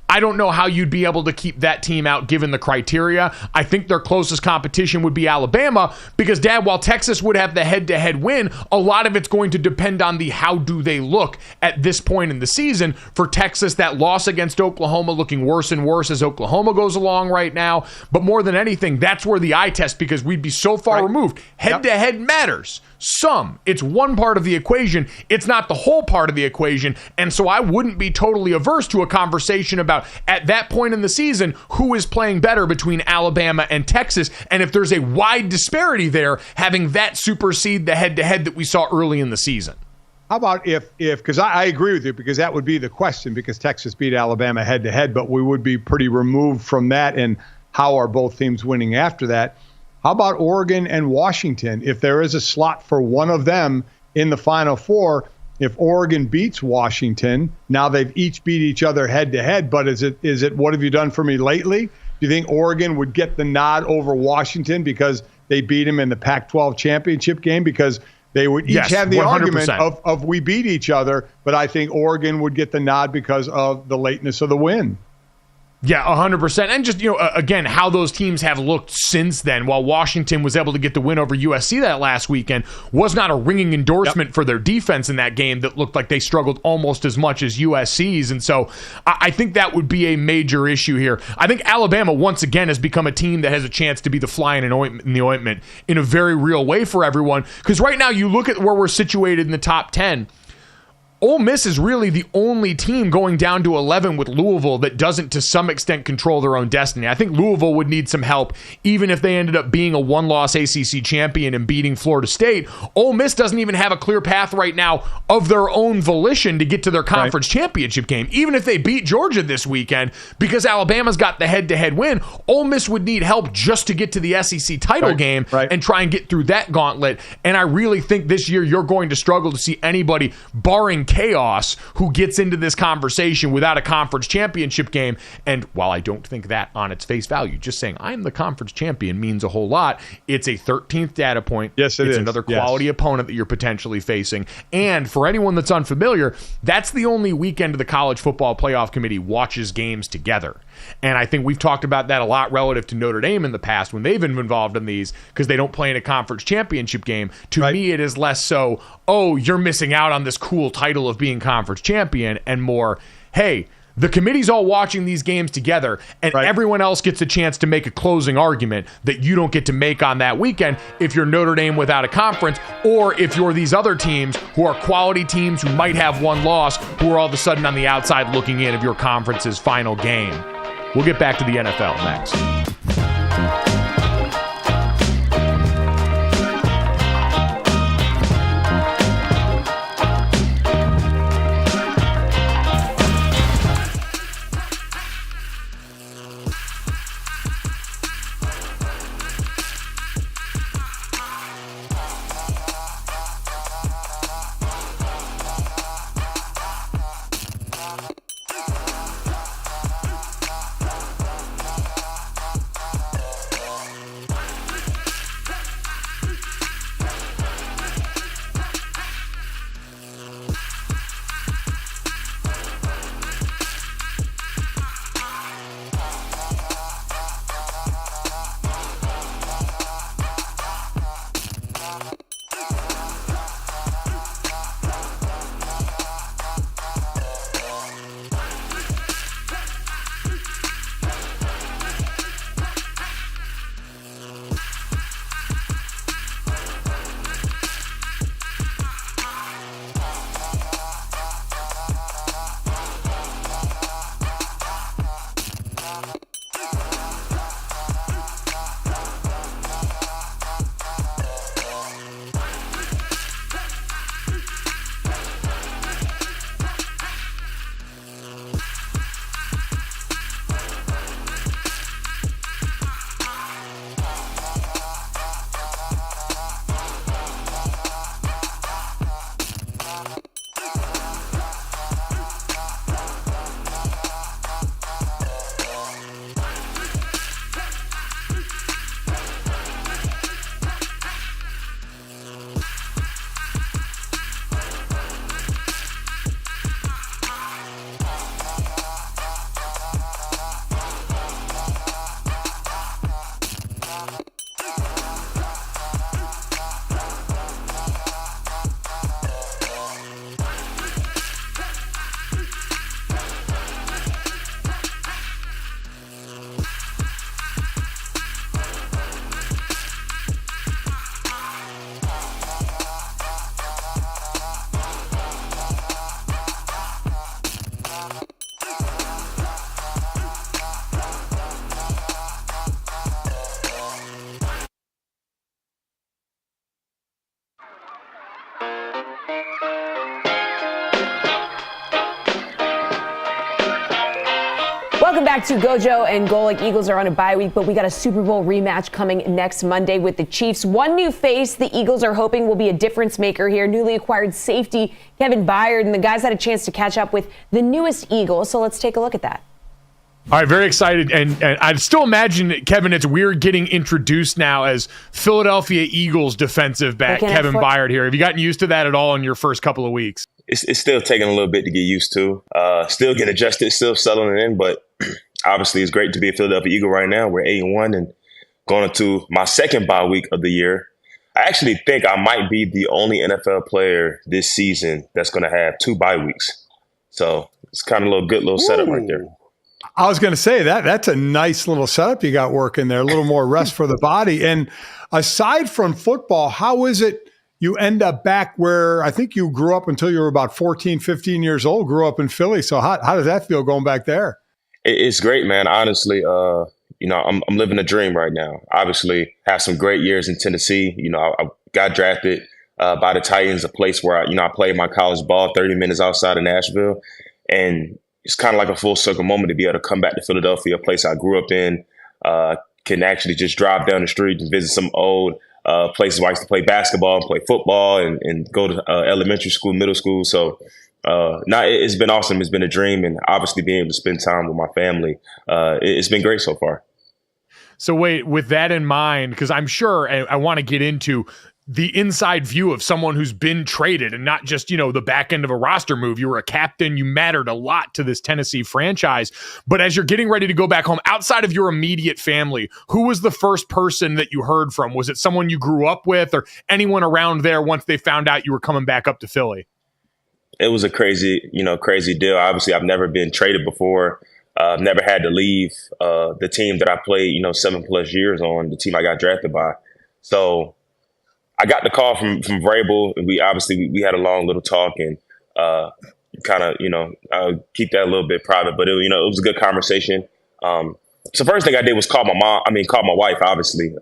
I don't know how you'd be able to keep that team out given the criteria. I think their closest competition would be Alabama because, Dad, while Texas would have the head-to-head win, a lot of it's going to depend on the how do they look at this point in the season. For Texas, that loss against Oklahoma looking worse and worse as Oklahoma goes along right now. But more than anything, that's where the eye test, because we'd be so far removed. Head-to-head matters. Some. It's one part of the equation. It's not the whole part of the equation. And so I wouldn't be totally averse to a conversation about, at that point in the season, who is playing better between Alabama and Texas. And if there's a wide disparity there, having that supersede the head-to-head that we saw early in the season. How about if because I agree with you, because that would be the question, because Texas beat Alabama head-to-head, but we would be pretty removed from that. And how are both teams winning after that? How about Oregon and Washington? If there is a slot for one of them in the Final Four, if Oregon beats Washington, now they've each beat each other head-to-head, but is it what have you done for me lately? Do you think Oregon would get the nod over Washington because they beat them in the Pac-12 championship game? Because they would each have the 100%. Argument of we beat each other, but I think Oregon would get the nod because of the lateness of the win. Yeah, 100%. And just, again, how those teams have looked since then. While Washington was able to get the win over USC that last weekend, was not a ringing endorsement for their defense in that game that looked like they struggled almost as much as USC's. And so I think that would be a major issue here. I think Alabama, once again, has become a team that has a chance to be the fly in the ointment in a very real way for everyone. Because right now, you look at where we're situated in the top 10. Ole Miss is really the only team going down to 11 with Louisville that doesn't, to some extent, control their own destiny. I think Louisville would need some help, even if they ended up being a one-loss ACC champion and beating Florida State. Ole Miss doesn't even have a clear path right now of their own volition to get to their conference championship game. Even if they beat Georgia this weekend, because Alabama's got the head-to-head win, Ole Miss would need help just to get to the SEC title game and try and get through that gauntlet. And I really think this year you're going to struggle to see anybody, barring chaos, who gets into this conversation without a conference championship game. And while I don't think that on its face value, just saying I'm the conference champion means a whole lot. It's a 13th data point. Yes, it's another quality opponent that you're potentially facing. And for anyone that's unfamiliar, that's the only weekend of the College Football Playoff Committee watches games together. And I think we've talked about that a lot relative to Notre Dame in the past when they've been involved in these, because they don't play in a conference championship game. To me, it is less so, oh, you're missing out on this cool title of being conference champion, and more, hey, the committee's all watching these games together, and everyone else gets a chance to make a closing argument that you don't get to make on that weekend if you're Notre Dame without a conference, or if you're these other teams who are quality teams who might have one loss, who are all of a sudden on the outside looking in of your conference's final game. We'll get back to the NFL next. back to GoJo and Golic. Eagles are on a bye week, but we got a Super Bowl rematch coming next Monday with the Chiefs. One new face the Eagles are hoping will be a difference maker here. Newly acquired safety Kevin Byard, and the guys had a chance to catch up with the newest Eagles. So let's take a look at that. All right, very excited. And I still imagine, Kevin, it's weird getting introduced now as Philadelphia Eagles defensive back Kevin Byard here. Have you gotten used to that at all in your first couple of weeks? It's still taking a little bit to get used to. Still getting adjusted, still settling in, but obviously it's great to be a Philadelphia Eagle right now. We're 8-1 and going into my second bye week of the year. I actually think I might be the only NFL player this season that's going to have 2 bye weeks. So it's kind of a good little setup right there. I was going to say that's a nice little setup you got working there, a little more rest for the body. And aside from football, how is it you end up back where I think you grew up until you were about 14, 15 years old, grew up in Philly. So how does that feel going back there? It's great, man. Honestly, I'm living a dream right now. Obviously, have some great years in Tennessee. I got drafted by the Titans, a place where I played my college ball 30 minutes outside of Nashville. And it's kind of like a full circle moment to be able to come back to Philadelphia, a place I grew up in, can actually just drive down the street and visit some old places where I used to play basketball and play football and go to elementary school, middle school. So it's been awesome. It's been a dream. And obviously being able to spend time with my family, it's been great so far. So wait, with that in mind, because I'm sure I want to get into the inside view of someone who's been traded and not just, the back end of a roster move. You were a captain. You mattered a lot to this Tennessee franchise. But as you're getting ready to go back home, outside of your immediate family, who was the first person that you heard from? Was it someone you grew up with or anyone around there once they found out you were coming back up to Philly? It was a crazy deal. Obviously, I've never been traded before. I've never had to leave the team that I played, 7+ years on, the team I got drafted by. So I got the call from Vrabel, and we had a long little talk and kind of, I'll keep that a little bit private, but it was a good conversation. So first thing I did was call my wife, obviously.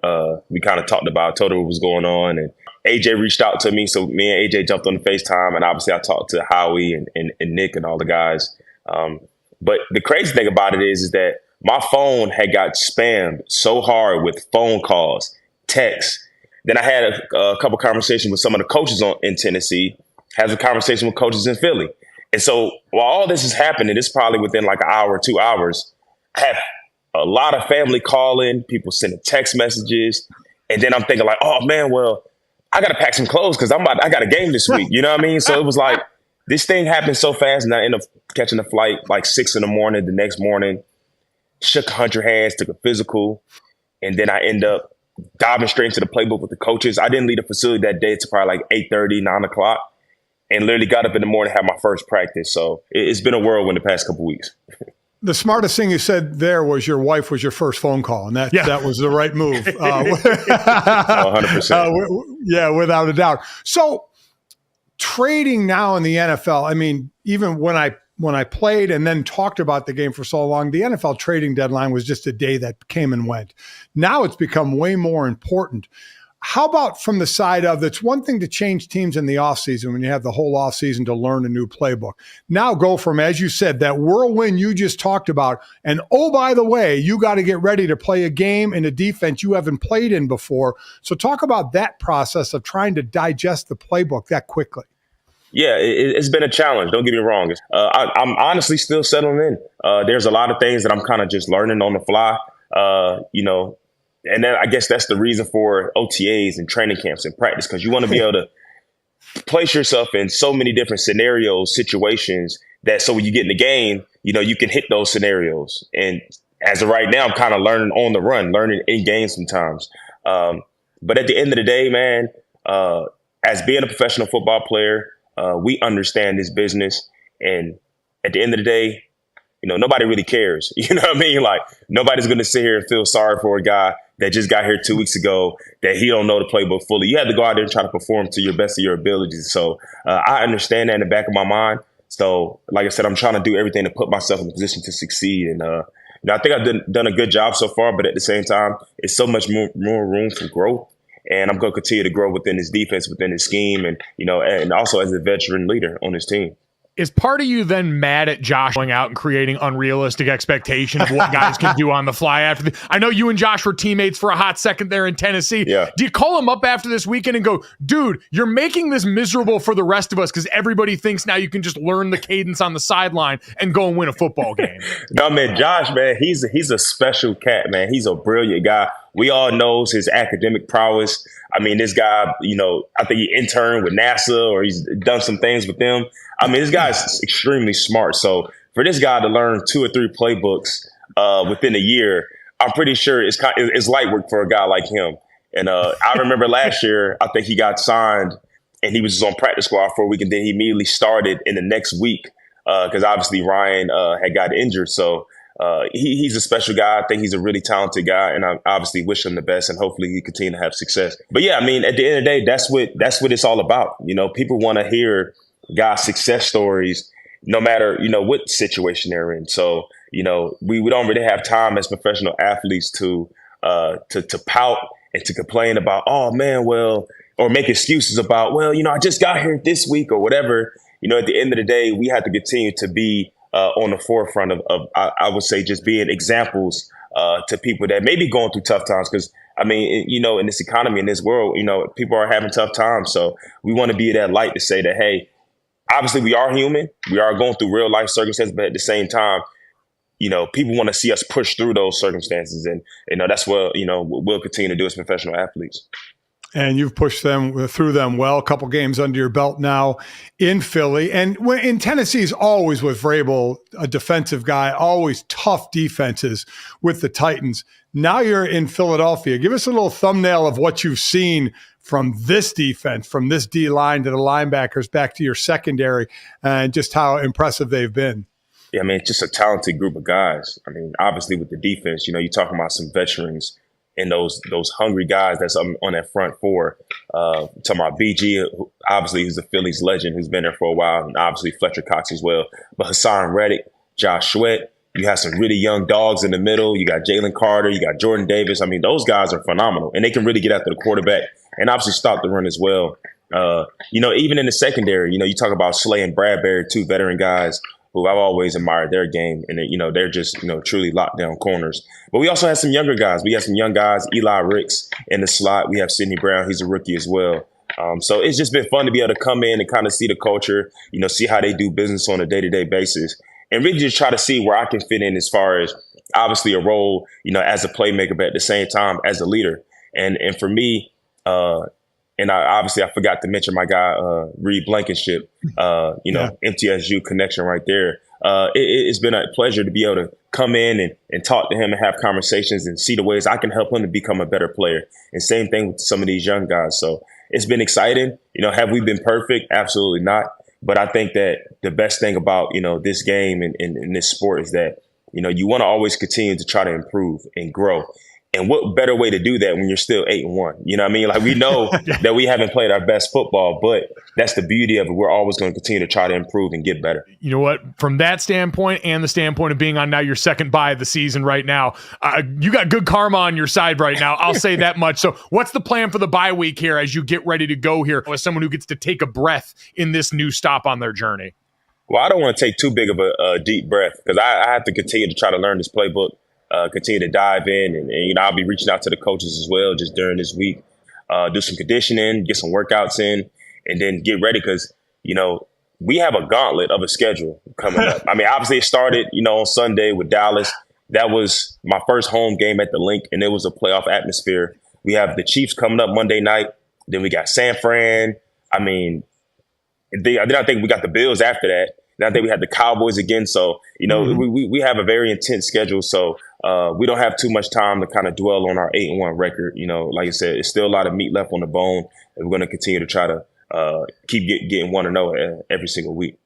We kind of talked about, told her what was going on, and AJ reached out to me. So me and AJ jumped on the FaceTime, and obviously I talked to Howie and Nick and all the guys. But the crazy thing about it is that my phone had got spammed so hard with phone calls, texts. Then I had a couple conversations with some of the coaches in Tennessee, has a conversation with coaches in Philly. And so while all this is happening, it's probably within like an hour, 2 hours, I have a lot of family calling, people sending text messages. And then I'm thinking like, oh man, well, I got to pack some clothes because I got a game this week. You know what I mean? So it was like, this thing happened so fast, and I ended up catching a flight like 6 a.m. the next morning, shook 100 hands, took a physical, and then I end up diving straight into the playbook with the coaches. I didn't leave the facility that day to probably like 8:30, 9 o'clock, and literally got up in the morning and had my first practice. So it's been a whirlwind the past couple weeks. The smartest thing you said there was your wife was your first phone call, and that was the right move. 100%. Yeah, without a doubt. So trading now in the NFL, I mean, even when I played and then talked about the game for so long, the NFL trading deadline was just a day that came and went. Now it's become way more important. How about from the side of, it's one thing to change teams in the offseason when you have the whole offseason to learn a new playbook. Now go from, as you said, that whirlwind you just talked about, and oh, by the way, you got to get ready to play a game in a defense you haven't played in before. So talk about that process of trying to digest the playbook that quickly. Yeah, it's been a challenge. Don't get me wrong. I'm honestly still settling in. There's a lot of things that I'm kind of just learning on the fly, and then I guess that's the reason for OTAs and training camps and practice, because you want to be able to place yourself in so many different scenarios, situations, that so when you get in the game, you can hit those scenarios. And as of right now, I'm kind of learning on the run, learning in game sometimes. But at the end of the day, man, as being a professional football player, we understand this business, and at the end of the day, nobody really cares. You know what I mean? Like, nobody's going to sit here and feel sorry for a guy that just got here 2 weeks ago, that he don't know the playbook fully. You have to go out there and try to perform to your best of your abilities. So I understand that in the back of my mind. So like I said, I'm trying to do everything to put myself in a position to succeed. And I think I've done a good job so far, but at the same time, it's so much more room for growth. And I'm going to continue to grow within his defense, within his scheme, and, and also as a veteran leader on his team. Is part of you then mad at Josh going out and creating unrealistic expectation of what guys can do on the fly after I know you and Josh were teammates for a hot second there in Tennessee. Yeah. Do you call him up after this weekend and go, dude, you're making this miserable for the rest of us because everybody thinks now you can just learn the cadence on the sideline and go and win a football game? No, man, Josh, man, he's a special cat, man. He's a brilliant guy. We all knows his academic prowess. I mean, this guy, I think he interned with NASA or he's done some things with them. I mean, this guy's extremely smart. So for this guy to learn 2 or 3 playbooks within a year, I'm pretty sure it's light work for a guy like him. And I remember last year, I think he got signed and he was just on practice squad for a week, and then he immediately started in the next week because obviously Ryan had got injured. So he's a special guy. I think he's a really talented guy, and I obviously wish him the best, and hopefully he continue to have success. But yeah, I mean, at the end of the day, that's what it's all about. People want to hear guys' success stories, no matter what situation they're in. So we don't really have time as professional athletes to pout and to complain about, oh man, well, or make excuses about, well, I just got here this week or whatever. At the end of the day, we have to continue to be on the forefront of I would say, just being examples to people that may be going through tough times. Because, I mean, in this economy, in this world, people are having tough times. So we want to be that light to say that, hey, obviously we are human. We are going through real life circumstances. But at the same time, people want to see us push through those circumstances. And, that's what, we'll continue to do as professional athletes. And you've pushed them through them well. A couple games under your belt now in Philly. And in Tennessee's always with Vrabel, a defensive guy, always tough defenses with the Titans. Now you're in Philadelphia. Give us a little thumbnail of what you've seen from this defense, from this D-line to the linebackers back to your secondary, and just how impressive they've been. Yeah, I mean, it's just a talented group of guys. I mean, obviously with the defense, you're talking about some veterans and those hungry guys that's on that front four. Talking about BG, obviously he's a Phillies legend who's been there for a while, and obviously Fletcher Cox as well. But Hassan Reddick, Josh Sweat, you have some really young dogs in the middle. You got Jalen Carter, you got Jordan Davis. I mean, those guys are phenomenal, and they can really get after the quarterback and obviously stop the run as well. Even in the secondary, you talk about Slay and Bradbury, 2 veteran guys who I've always admired their game. And, they're just, truly locked down corners. But we also have some younger guys. We have some young guys, Eli Ricks in the slot. We have Sidney Brown. He's a rookie as well. So it's just been fun to be able to come in and kind of see the culture, see how they do business on a day-to-day basis. And really just try to see where I can fit in as far as obviously a role, as a playmaker, but at the same time as a leader. And for me, and I forgot to mention my guy, Reed Blankenship, MTSU connection right there. It's been a pleasure to be able to come in and talk to him and have conversations and see the ways I can help him to become a better player. And same thing with some of these young guys. So it's been exciting. Have we been perfect? Absolutely not. But I think that the best thing about, this game and this sport is that, you want to always continue to try to improve and grow. And what better way to do that when you're still 8-1? You know what I mean? Like, we know that we haven't played our best football, but that's the beauty of it. We're always going to continue to try to improve and get better. You know what? From that standpoint and the standpoint of being on now your second bye of the season right now, you got good karma on your side right now. I'll say that much. So what's the plan for the bye week here as you get ready to go here as someone who gets to take a breath in this new stop on their journey? Well, I don't want to take too big of a deep breath because I have to continue to try to learn this playbook. Continue to dive in and I'll be reaching out to the coaches as well just during this week, do some conditioning, get some workouts in, and then get ready because, we have a gauntlet of a schedule coming up. I mean, obviously it started, on Sunday with Dallas. That was my first home game at the Link, and it was a playoff atmosphere. We have the Chiefs coming up Monday night. Then we got San Fran. I mean, I think we got the Bills after that. Then I think we had the Cowboys again. So, we have a very intense schedule. So we don't have too much time to kind of dwell on our 8-1 record. Like I said, it's still a lot of meat left on the bone. And we're going to continue to try to keep getting 1-0 every single week.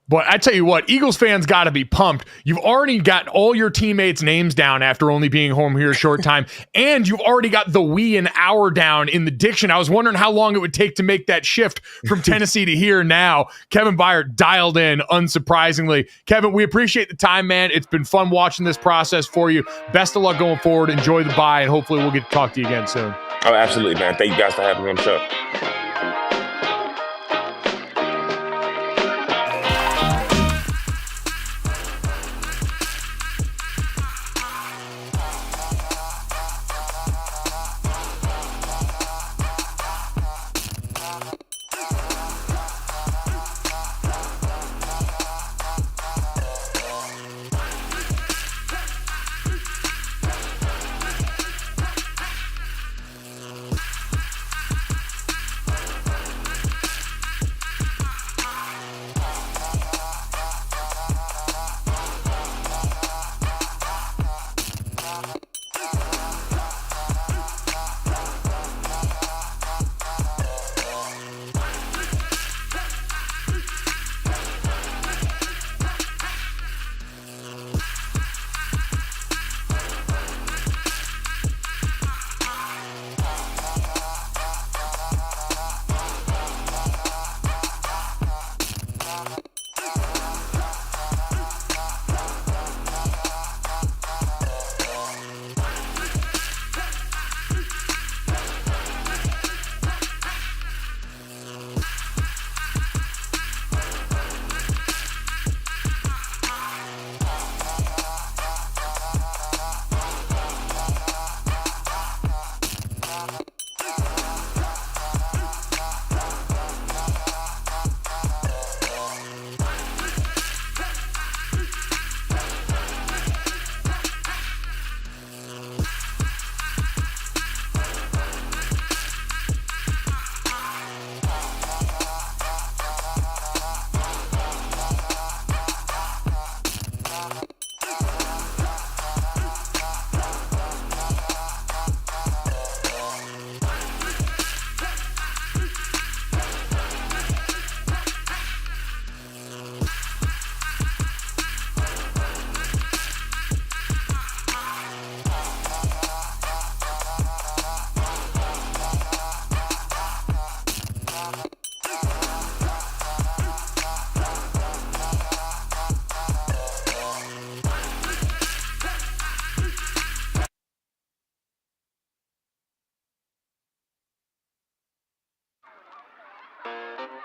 But I tell you what, Eagles fans got to be pumped. You've already got all your teammates' names down after only being home here a short time, and you've already got the we and our down in the diction. I was wondering how long it would take to make that shift from Tennessee to here now. Kevin Byard dialed in, unsurprisingly. Kevin, we appreciate the time, man. It's been fun watching this process for you. Best of luck going forward. Enjoy the bye, and hopefully we'll get to talk to you again soon. Oh, absolutely, man. Thank you guys for having me on the show.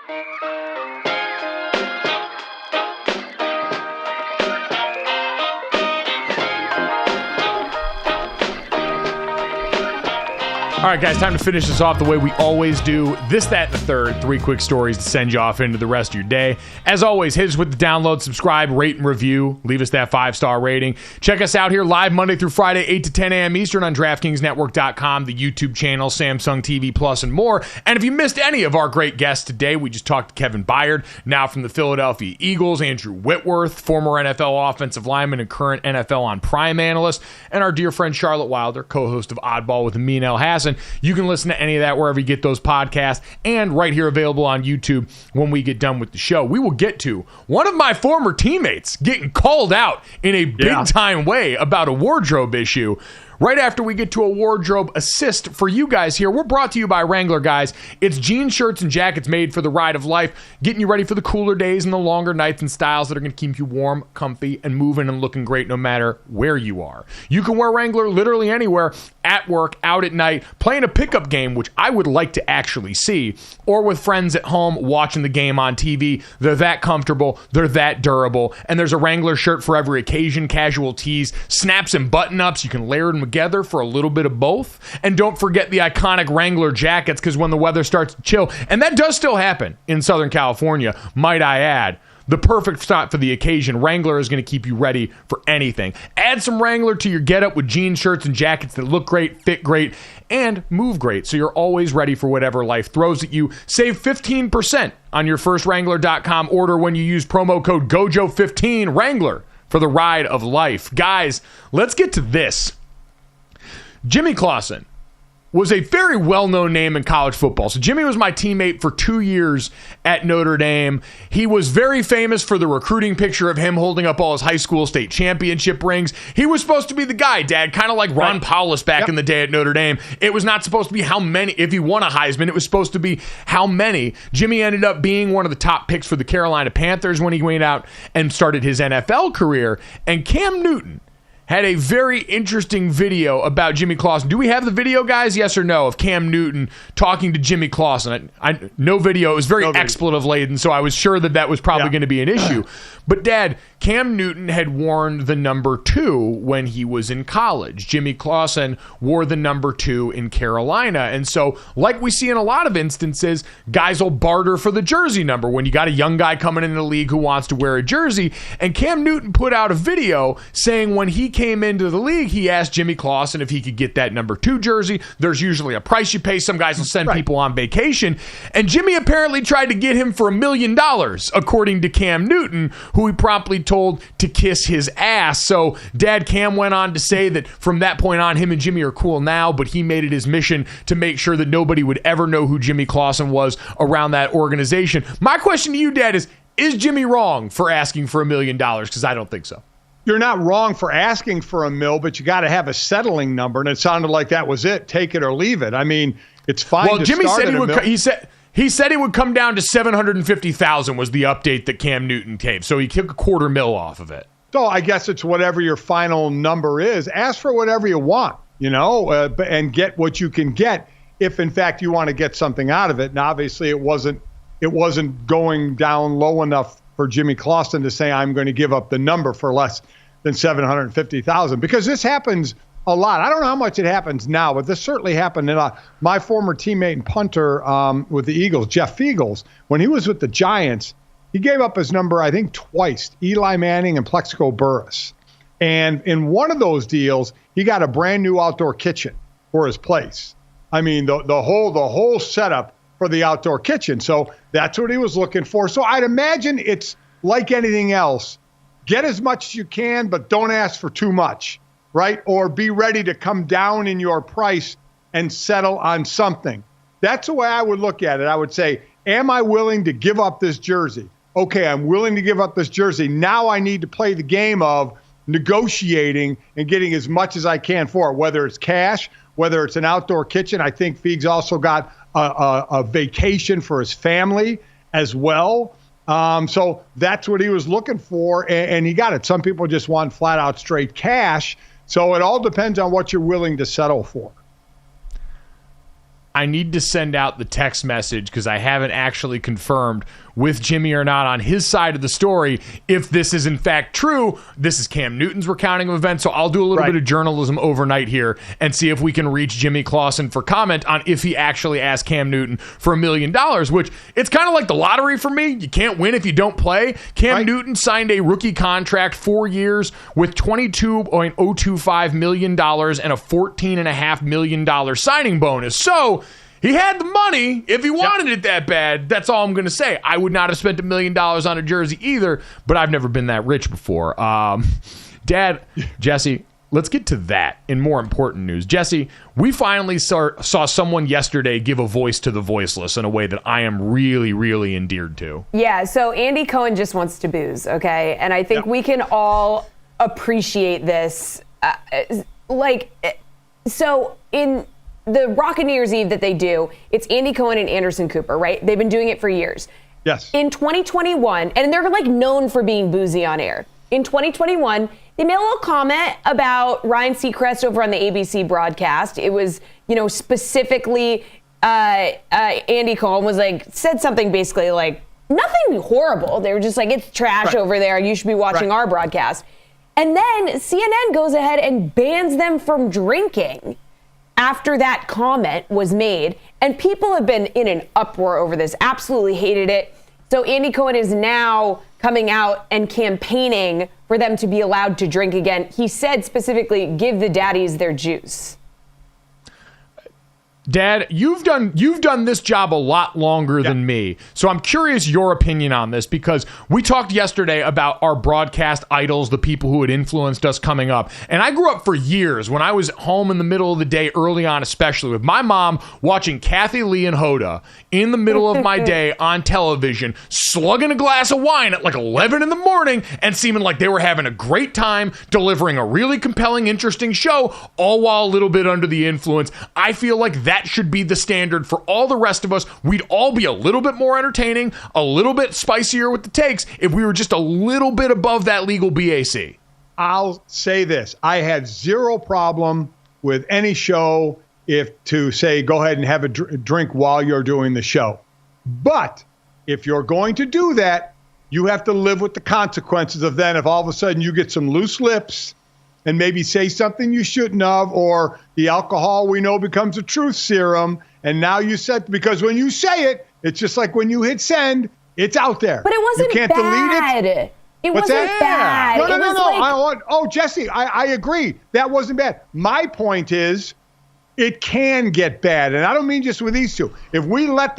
All right, guys, time to finish this off the way we always do. This, that, and the third. 3 quick stories to send you off into the rest of your day. As always, hit us with the download, subscribe, rate, and review. Leave us that 5-star rating. Check us out here live Monday through Friday, 8 to 10 a.m. Eastern on DraftKingsNetwork.com, the YouTube channel, Samsung TV Plus, and more. And if you missed any of our great guests today, we just talked to Kevin Byard, now from the Philadelphia Eagles, Andrew Whitworth, former NFL offensive lineman and current NFL on Prime analyst, and our dear friend Charlotte Wilder, co-host of Oddball with Amin El Hassan. You can listen to any of that wherever you get those podcasts and right here available on YouTube when we get done with the show. We will get to one of my former teammates getting called out in a big-time way about a wardrobe issue. Right after we get to a wardrobe assist for you guys here. We're brought to you by Wrangler, guys. It's jeans, shirts, and jackets made for the ride of life, getting you ready for the cooler days and the longer nights and styles that are going to keep you warm, comfy, and moving and looking great no matter where you are. You can wear Wrangler literally anywhere, at work, out at night, playing a pickup game, which I would like to actually see, or with friends at home watching the game on TV. They're that comfortable, they're that durable, and there's a Wrangler shirt for every occasion, casual tees, snaps and button-ups. You can layer them together for a little bit of both. And don't forget the iconic Wrangler jackets, because when the weather starts to chill, and that does still happen in Southern California, might I add, the perfect spot for the occasion. Wrangler is going to keep you ready for anything. Add some Wrangler to your getup with jeans, shirts, and jackets that look great, fit great, and move great, so you're always ready for whatever life throws at you. Save 15% on your first Wrangler.com order when you use promo code GOJO15. Wrangler, for the ride of life. Guys, let's get to this. Jimmy Clausen was a very well-known name in college football. So Jimmy was my teammate for 2 years at Notre Dame. He was very famous for the recruiting picture of him holding up all his high school state championship rings. He was supposed to be the guy, Dad, kind of like Ron Powlus back in the day at Notre Dame. It was not supposed to be how many, if he won a Heisman, it was supposed to be how many. Jimmy ended up being one of the top picks for the Carolina Panthers when he went out and started his NFL career. And Cam Newton had a very interesting video about Jimmy Clausen. Do we have the video, guys? Yes or no, of Cam Newton talking to Jimmy Clausen? No video. It was very expletive-laden, so I was sure that was probably going to be an issue. But, Dad, Cam Newton had worn the number 2 when he was in college. Jimmy Clausen wore the number 2 in Carolina. And so, like we see in a lot of instances, guys will barter for the jersey number when you got a young guy coming into the league who wants to wear a jersey. And Cam Newton put out a video saying when he came into the league, he asked Jimmy Clausen if he could get that number 2 jersey. There's usually a price you pay. Some guys will send people on vacation. And Jimmy apparently tried to get him for $1 million, according to Cam Newton, who he promptly told to kiss his ass. So Dad, Cam went on to say that from that point on, him and Jimmy are cool now, but he made it his mission to make sure that nobody would ever know who Jimmy Clausen was around that organization. My question to you, Dad, is Jimmy wrong for asking for $1 million? Because I don't think so. You're not wrong for asking for $1 million, but you got to have a settling number, and it sounded like that was it. Take it or leave it. I mean, it's fine. Well, Jimmy said he said it would come down to $750,000 was the update that Cam Newton gave. So he took $250,000 off of it. So I guess it's whatever your final number is. Ask for whatever you want, and get what you can get if, in fact, you want to get something out of it. And obviously, it wasn't going down low enough for Jimmy Clausen to say, I'm going to give up the number for less than $750,000, because this happens a lot. I don't know how much it happens now, but this certainly happened in my former teammate and punter with the Eagles, Jeff Fiegels, when he was with the Giants. He gave up his number, I think, twice, Eli Manning and Plexico Burress. And in one of those deals, he got a brand new outdoor kitchen for his place. I mean, the whole setup for the outdoor kitchen. So that's what he was looking for. So I'd imagine it's like anything else. Get as much as you can, but don't ask for too much, right? Or be ready to come down in your price and settle on something. That's the way I would look at it. I would say, am I willing to give up this jersey? Okay, I'm willing to give up this jersey. Now I need to play the game of negotiating and getting as much as I can for it, whether it's cash, whether it's an outdoor kitchen. I think Feegs also got a vacation for his family as well. So that's what he was looking for, and he got it. Some people just want flat out straight cash. So it all depends on what you're willing to settle for. I need to send out the text message because I haven't actually confirmed with Jimmy or not on his side of the story if this is in fact true. This is Cam Newton's recounting of events, so I'll do a little bit of journalism overnight here and see if we can reach Jimmy Clausen for comment on if he actually asked Cam Newton for $1 million, which it's kind of like the lottery for me. You can't win if you don't play. Cam Newton signed a rookie contract 4 years with $22.025 million and a $14.5 million signing bonus. So he had the money if he wanted it that bad. That's all I'm going to say. I would not have spent $1 million on a jersey either, but I've never been that rich before. Dad, Jesse, let's get to that in more important news. Jesse, we finally saw someone yesterday give a voice to the voiceless in a way that I am really, really endeared to. Yeah, so Andy Cohen just wants to booze, okay? And I think we can all appreciate this. So in the Rockin' New Year's Eve that they do, it's Andy Cohen and Anderson Cooper, right? They've been doing it for years. Yes. In 2021, and they're like known for being boozy on air. In 2021, they made a little comment about Ryan Seacrest over on the ABC broadcast. It was, specifically Andy Cohen was said something basically like nothing horrible. They were just like, it's trash over there. You should be watching our broadcast. And then CNN goes ahead and bans them from drinking after that comment was made. And people have been in an uproar over this, absolutely hated it. So Andy Cohen is now coming out and campaigning for them to be allowed to drink again. He said specifically, give the daddies their juice. Dad, you've done this job a lot longer than me. So I'm curious your opinion on this, because we talked yesterday about our broadcast idols, the people who had influenced us coming up. And I grew up for years when I was home in the middle of the day, early on especially, with my mom watching Kathy Lee and Hoda in the middle of my day on television, slugging a glass of wine at like 11 in the morning and seeming like they were having a great time delivering a really compelling, interesting show, all while a little bit under the influence. I feel like that should be the standard for all the rest of us. We'd all be a little bit more entertaining, a little bit spicier with the takes if we were just a little bit above that legal BAC. I'll say this. I had zero problem with any show to say, go ahead and have a drink while you're doing the show. But if you're going to do that, you have to live with the consequences of then if all of a sudden you get some loose lips and maybe say something you shouldn't have, or the alcohol we know becomes a truth serum. And now you said, because when you say it, it's just like when you hit send, it's out there. But it wasn't you can't bad. Delete it. It wasn't bad. No. Jesse, I agree. That wasn't bad. My point is, it can get bad. And I don't mean just with these two. If we let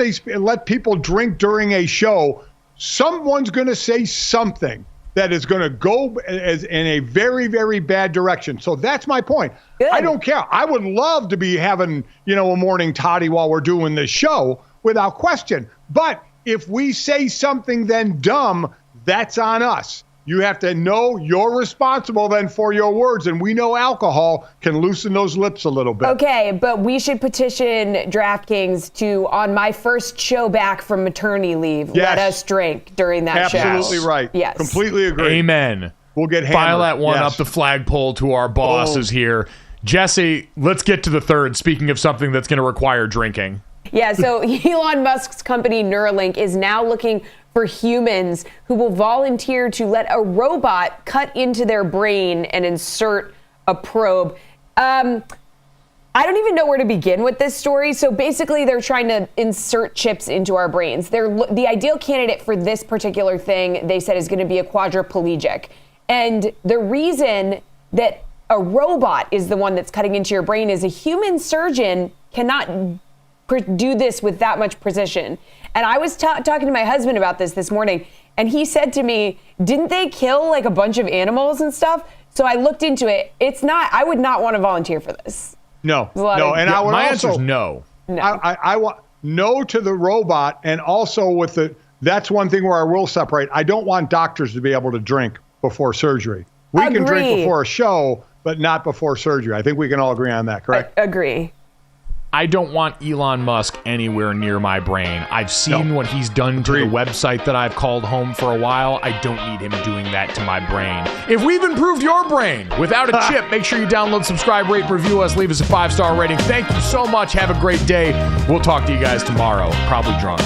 people drink during a show, someone's going to say something that is going to go in a very, very bad direction. So that's my point. Good. I don't care. I would love to be having, a morning toddy while we're doing this show, without question. But if we say something then dumb, that's on us. You have to know you're responsible then for your words. And we know alcohol can loosen those lips a little bit. Okay, but we should petition DraftKings to, on my first show back from maternity leave, let us drink during that show. Absolutely right. Yes. Completely agree. Amen. We'll get hammered. File that one up the flagpole to our bosses here. Jesse, let's get to the third. Speaking of something that's going to require drinking. Yeah, so Elon Musk's company Neuralink is now looking for humans who will volunteer to let a robot cut into their brain and insert a probe. I don't even know where to begin with this story. So basically, they're trying to insert chips into our brains. The ideal candidate for this particular thing, they said, is going to be a quadriplegic. And the reason that a robot is the one that's cutting into your brain is a human surgeon cannot do this with that much precision. And I was talking to my husband about this morning, and he said to me, didn't they kill like a bunch of animals and stuff? So I looked into it. I would not want to volunteer for this. No. And I would my also, answer is no. I want no to the robot, and also that's one thing where I will separate. I don't want doctors to be able to drink before surgery. We can drink before a show, but not before surgery. I think we can all agree on that, correct? Agree. I don't want Elon Musk anywhere near my brain. I've seen what he's done to the website that I've called home for a while. I don't need him doing that to my brain. If we've improved your brain without a chip, make sure you download, subscribe, rate, review us, leave us a 5-star rating. Thank you so much. Have a great day. We'll talk to you guys tomorrow. Probably drunk.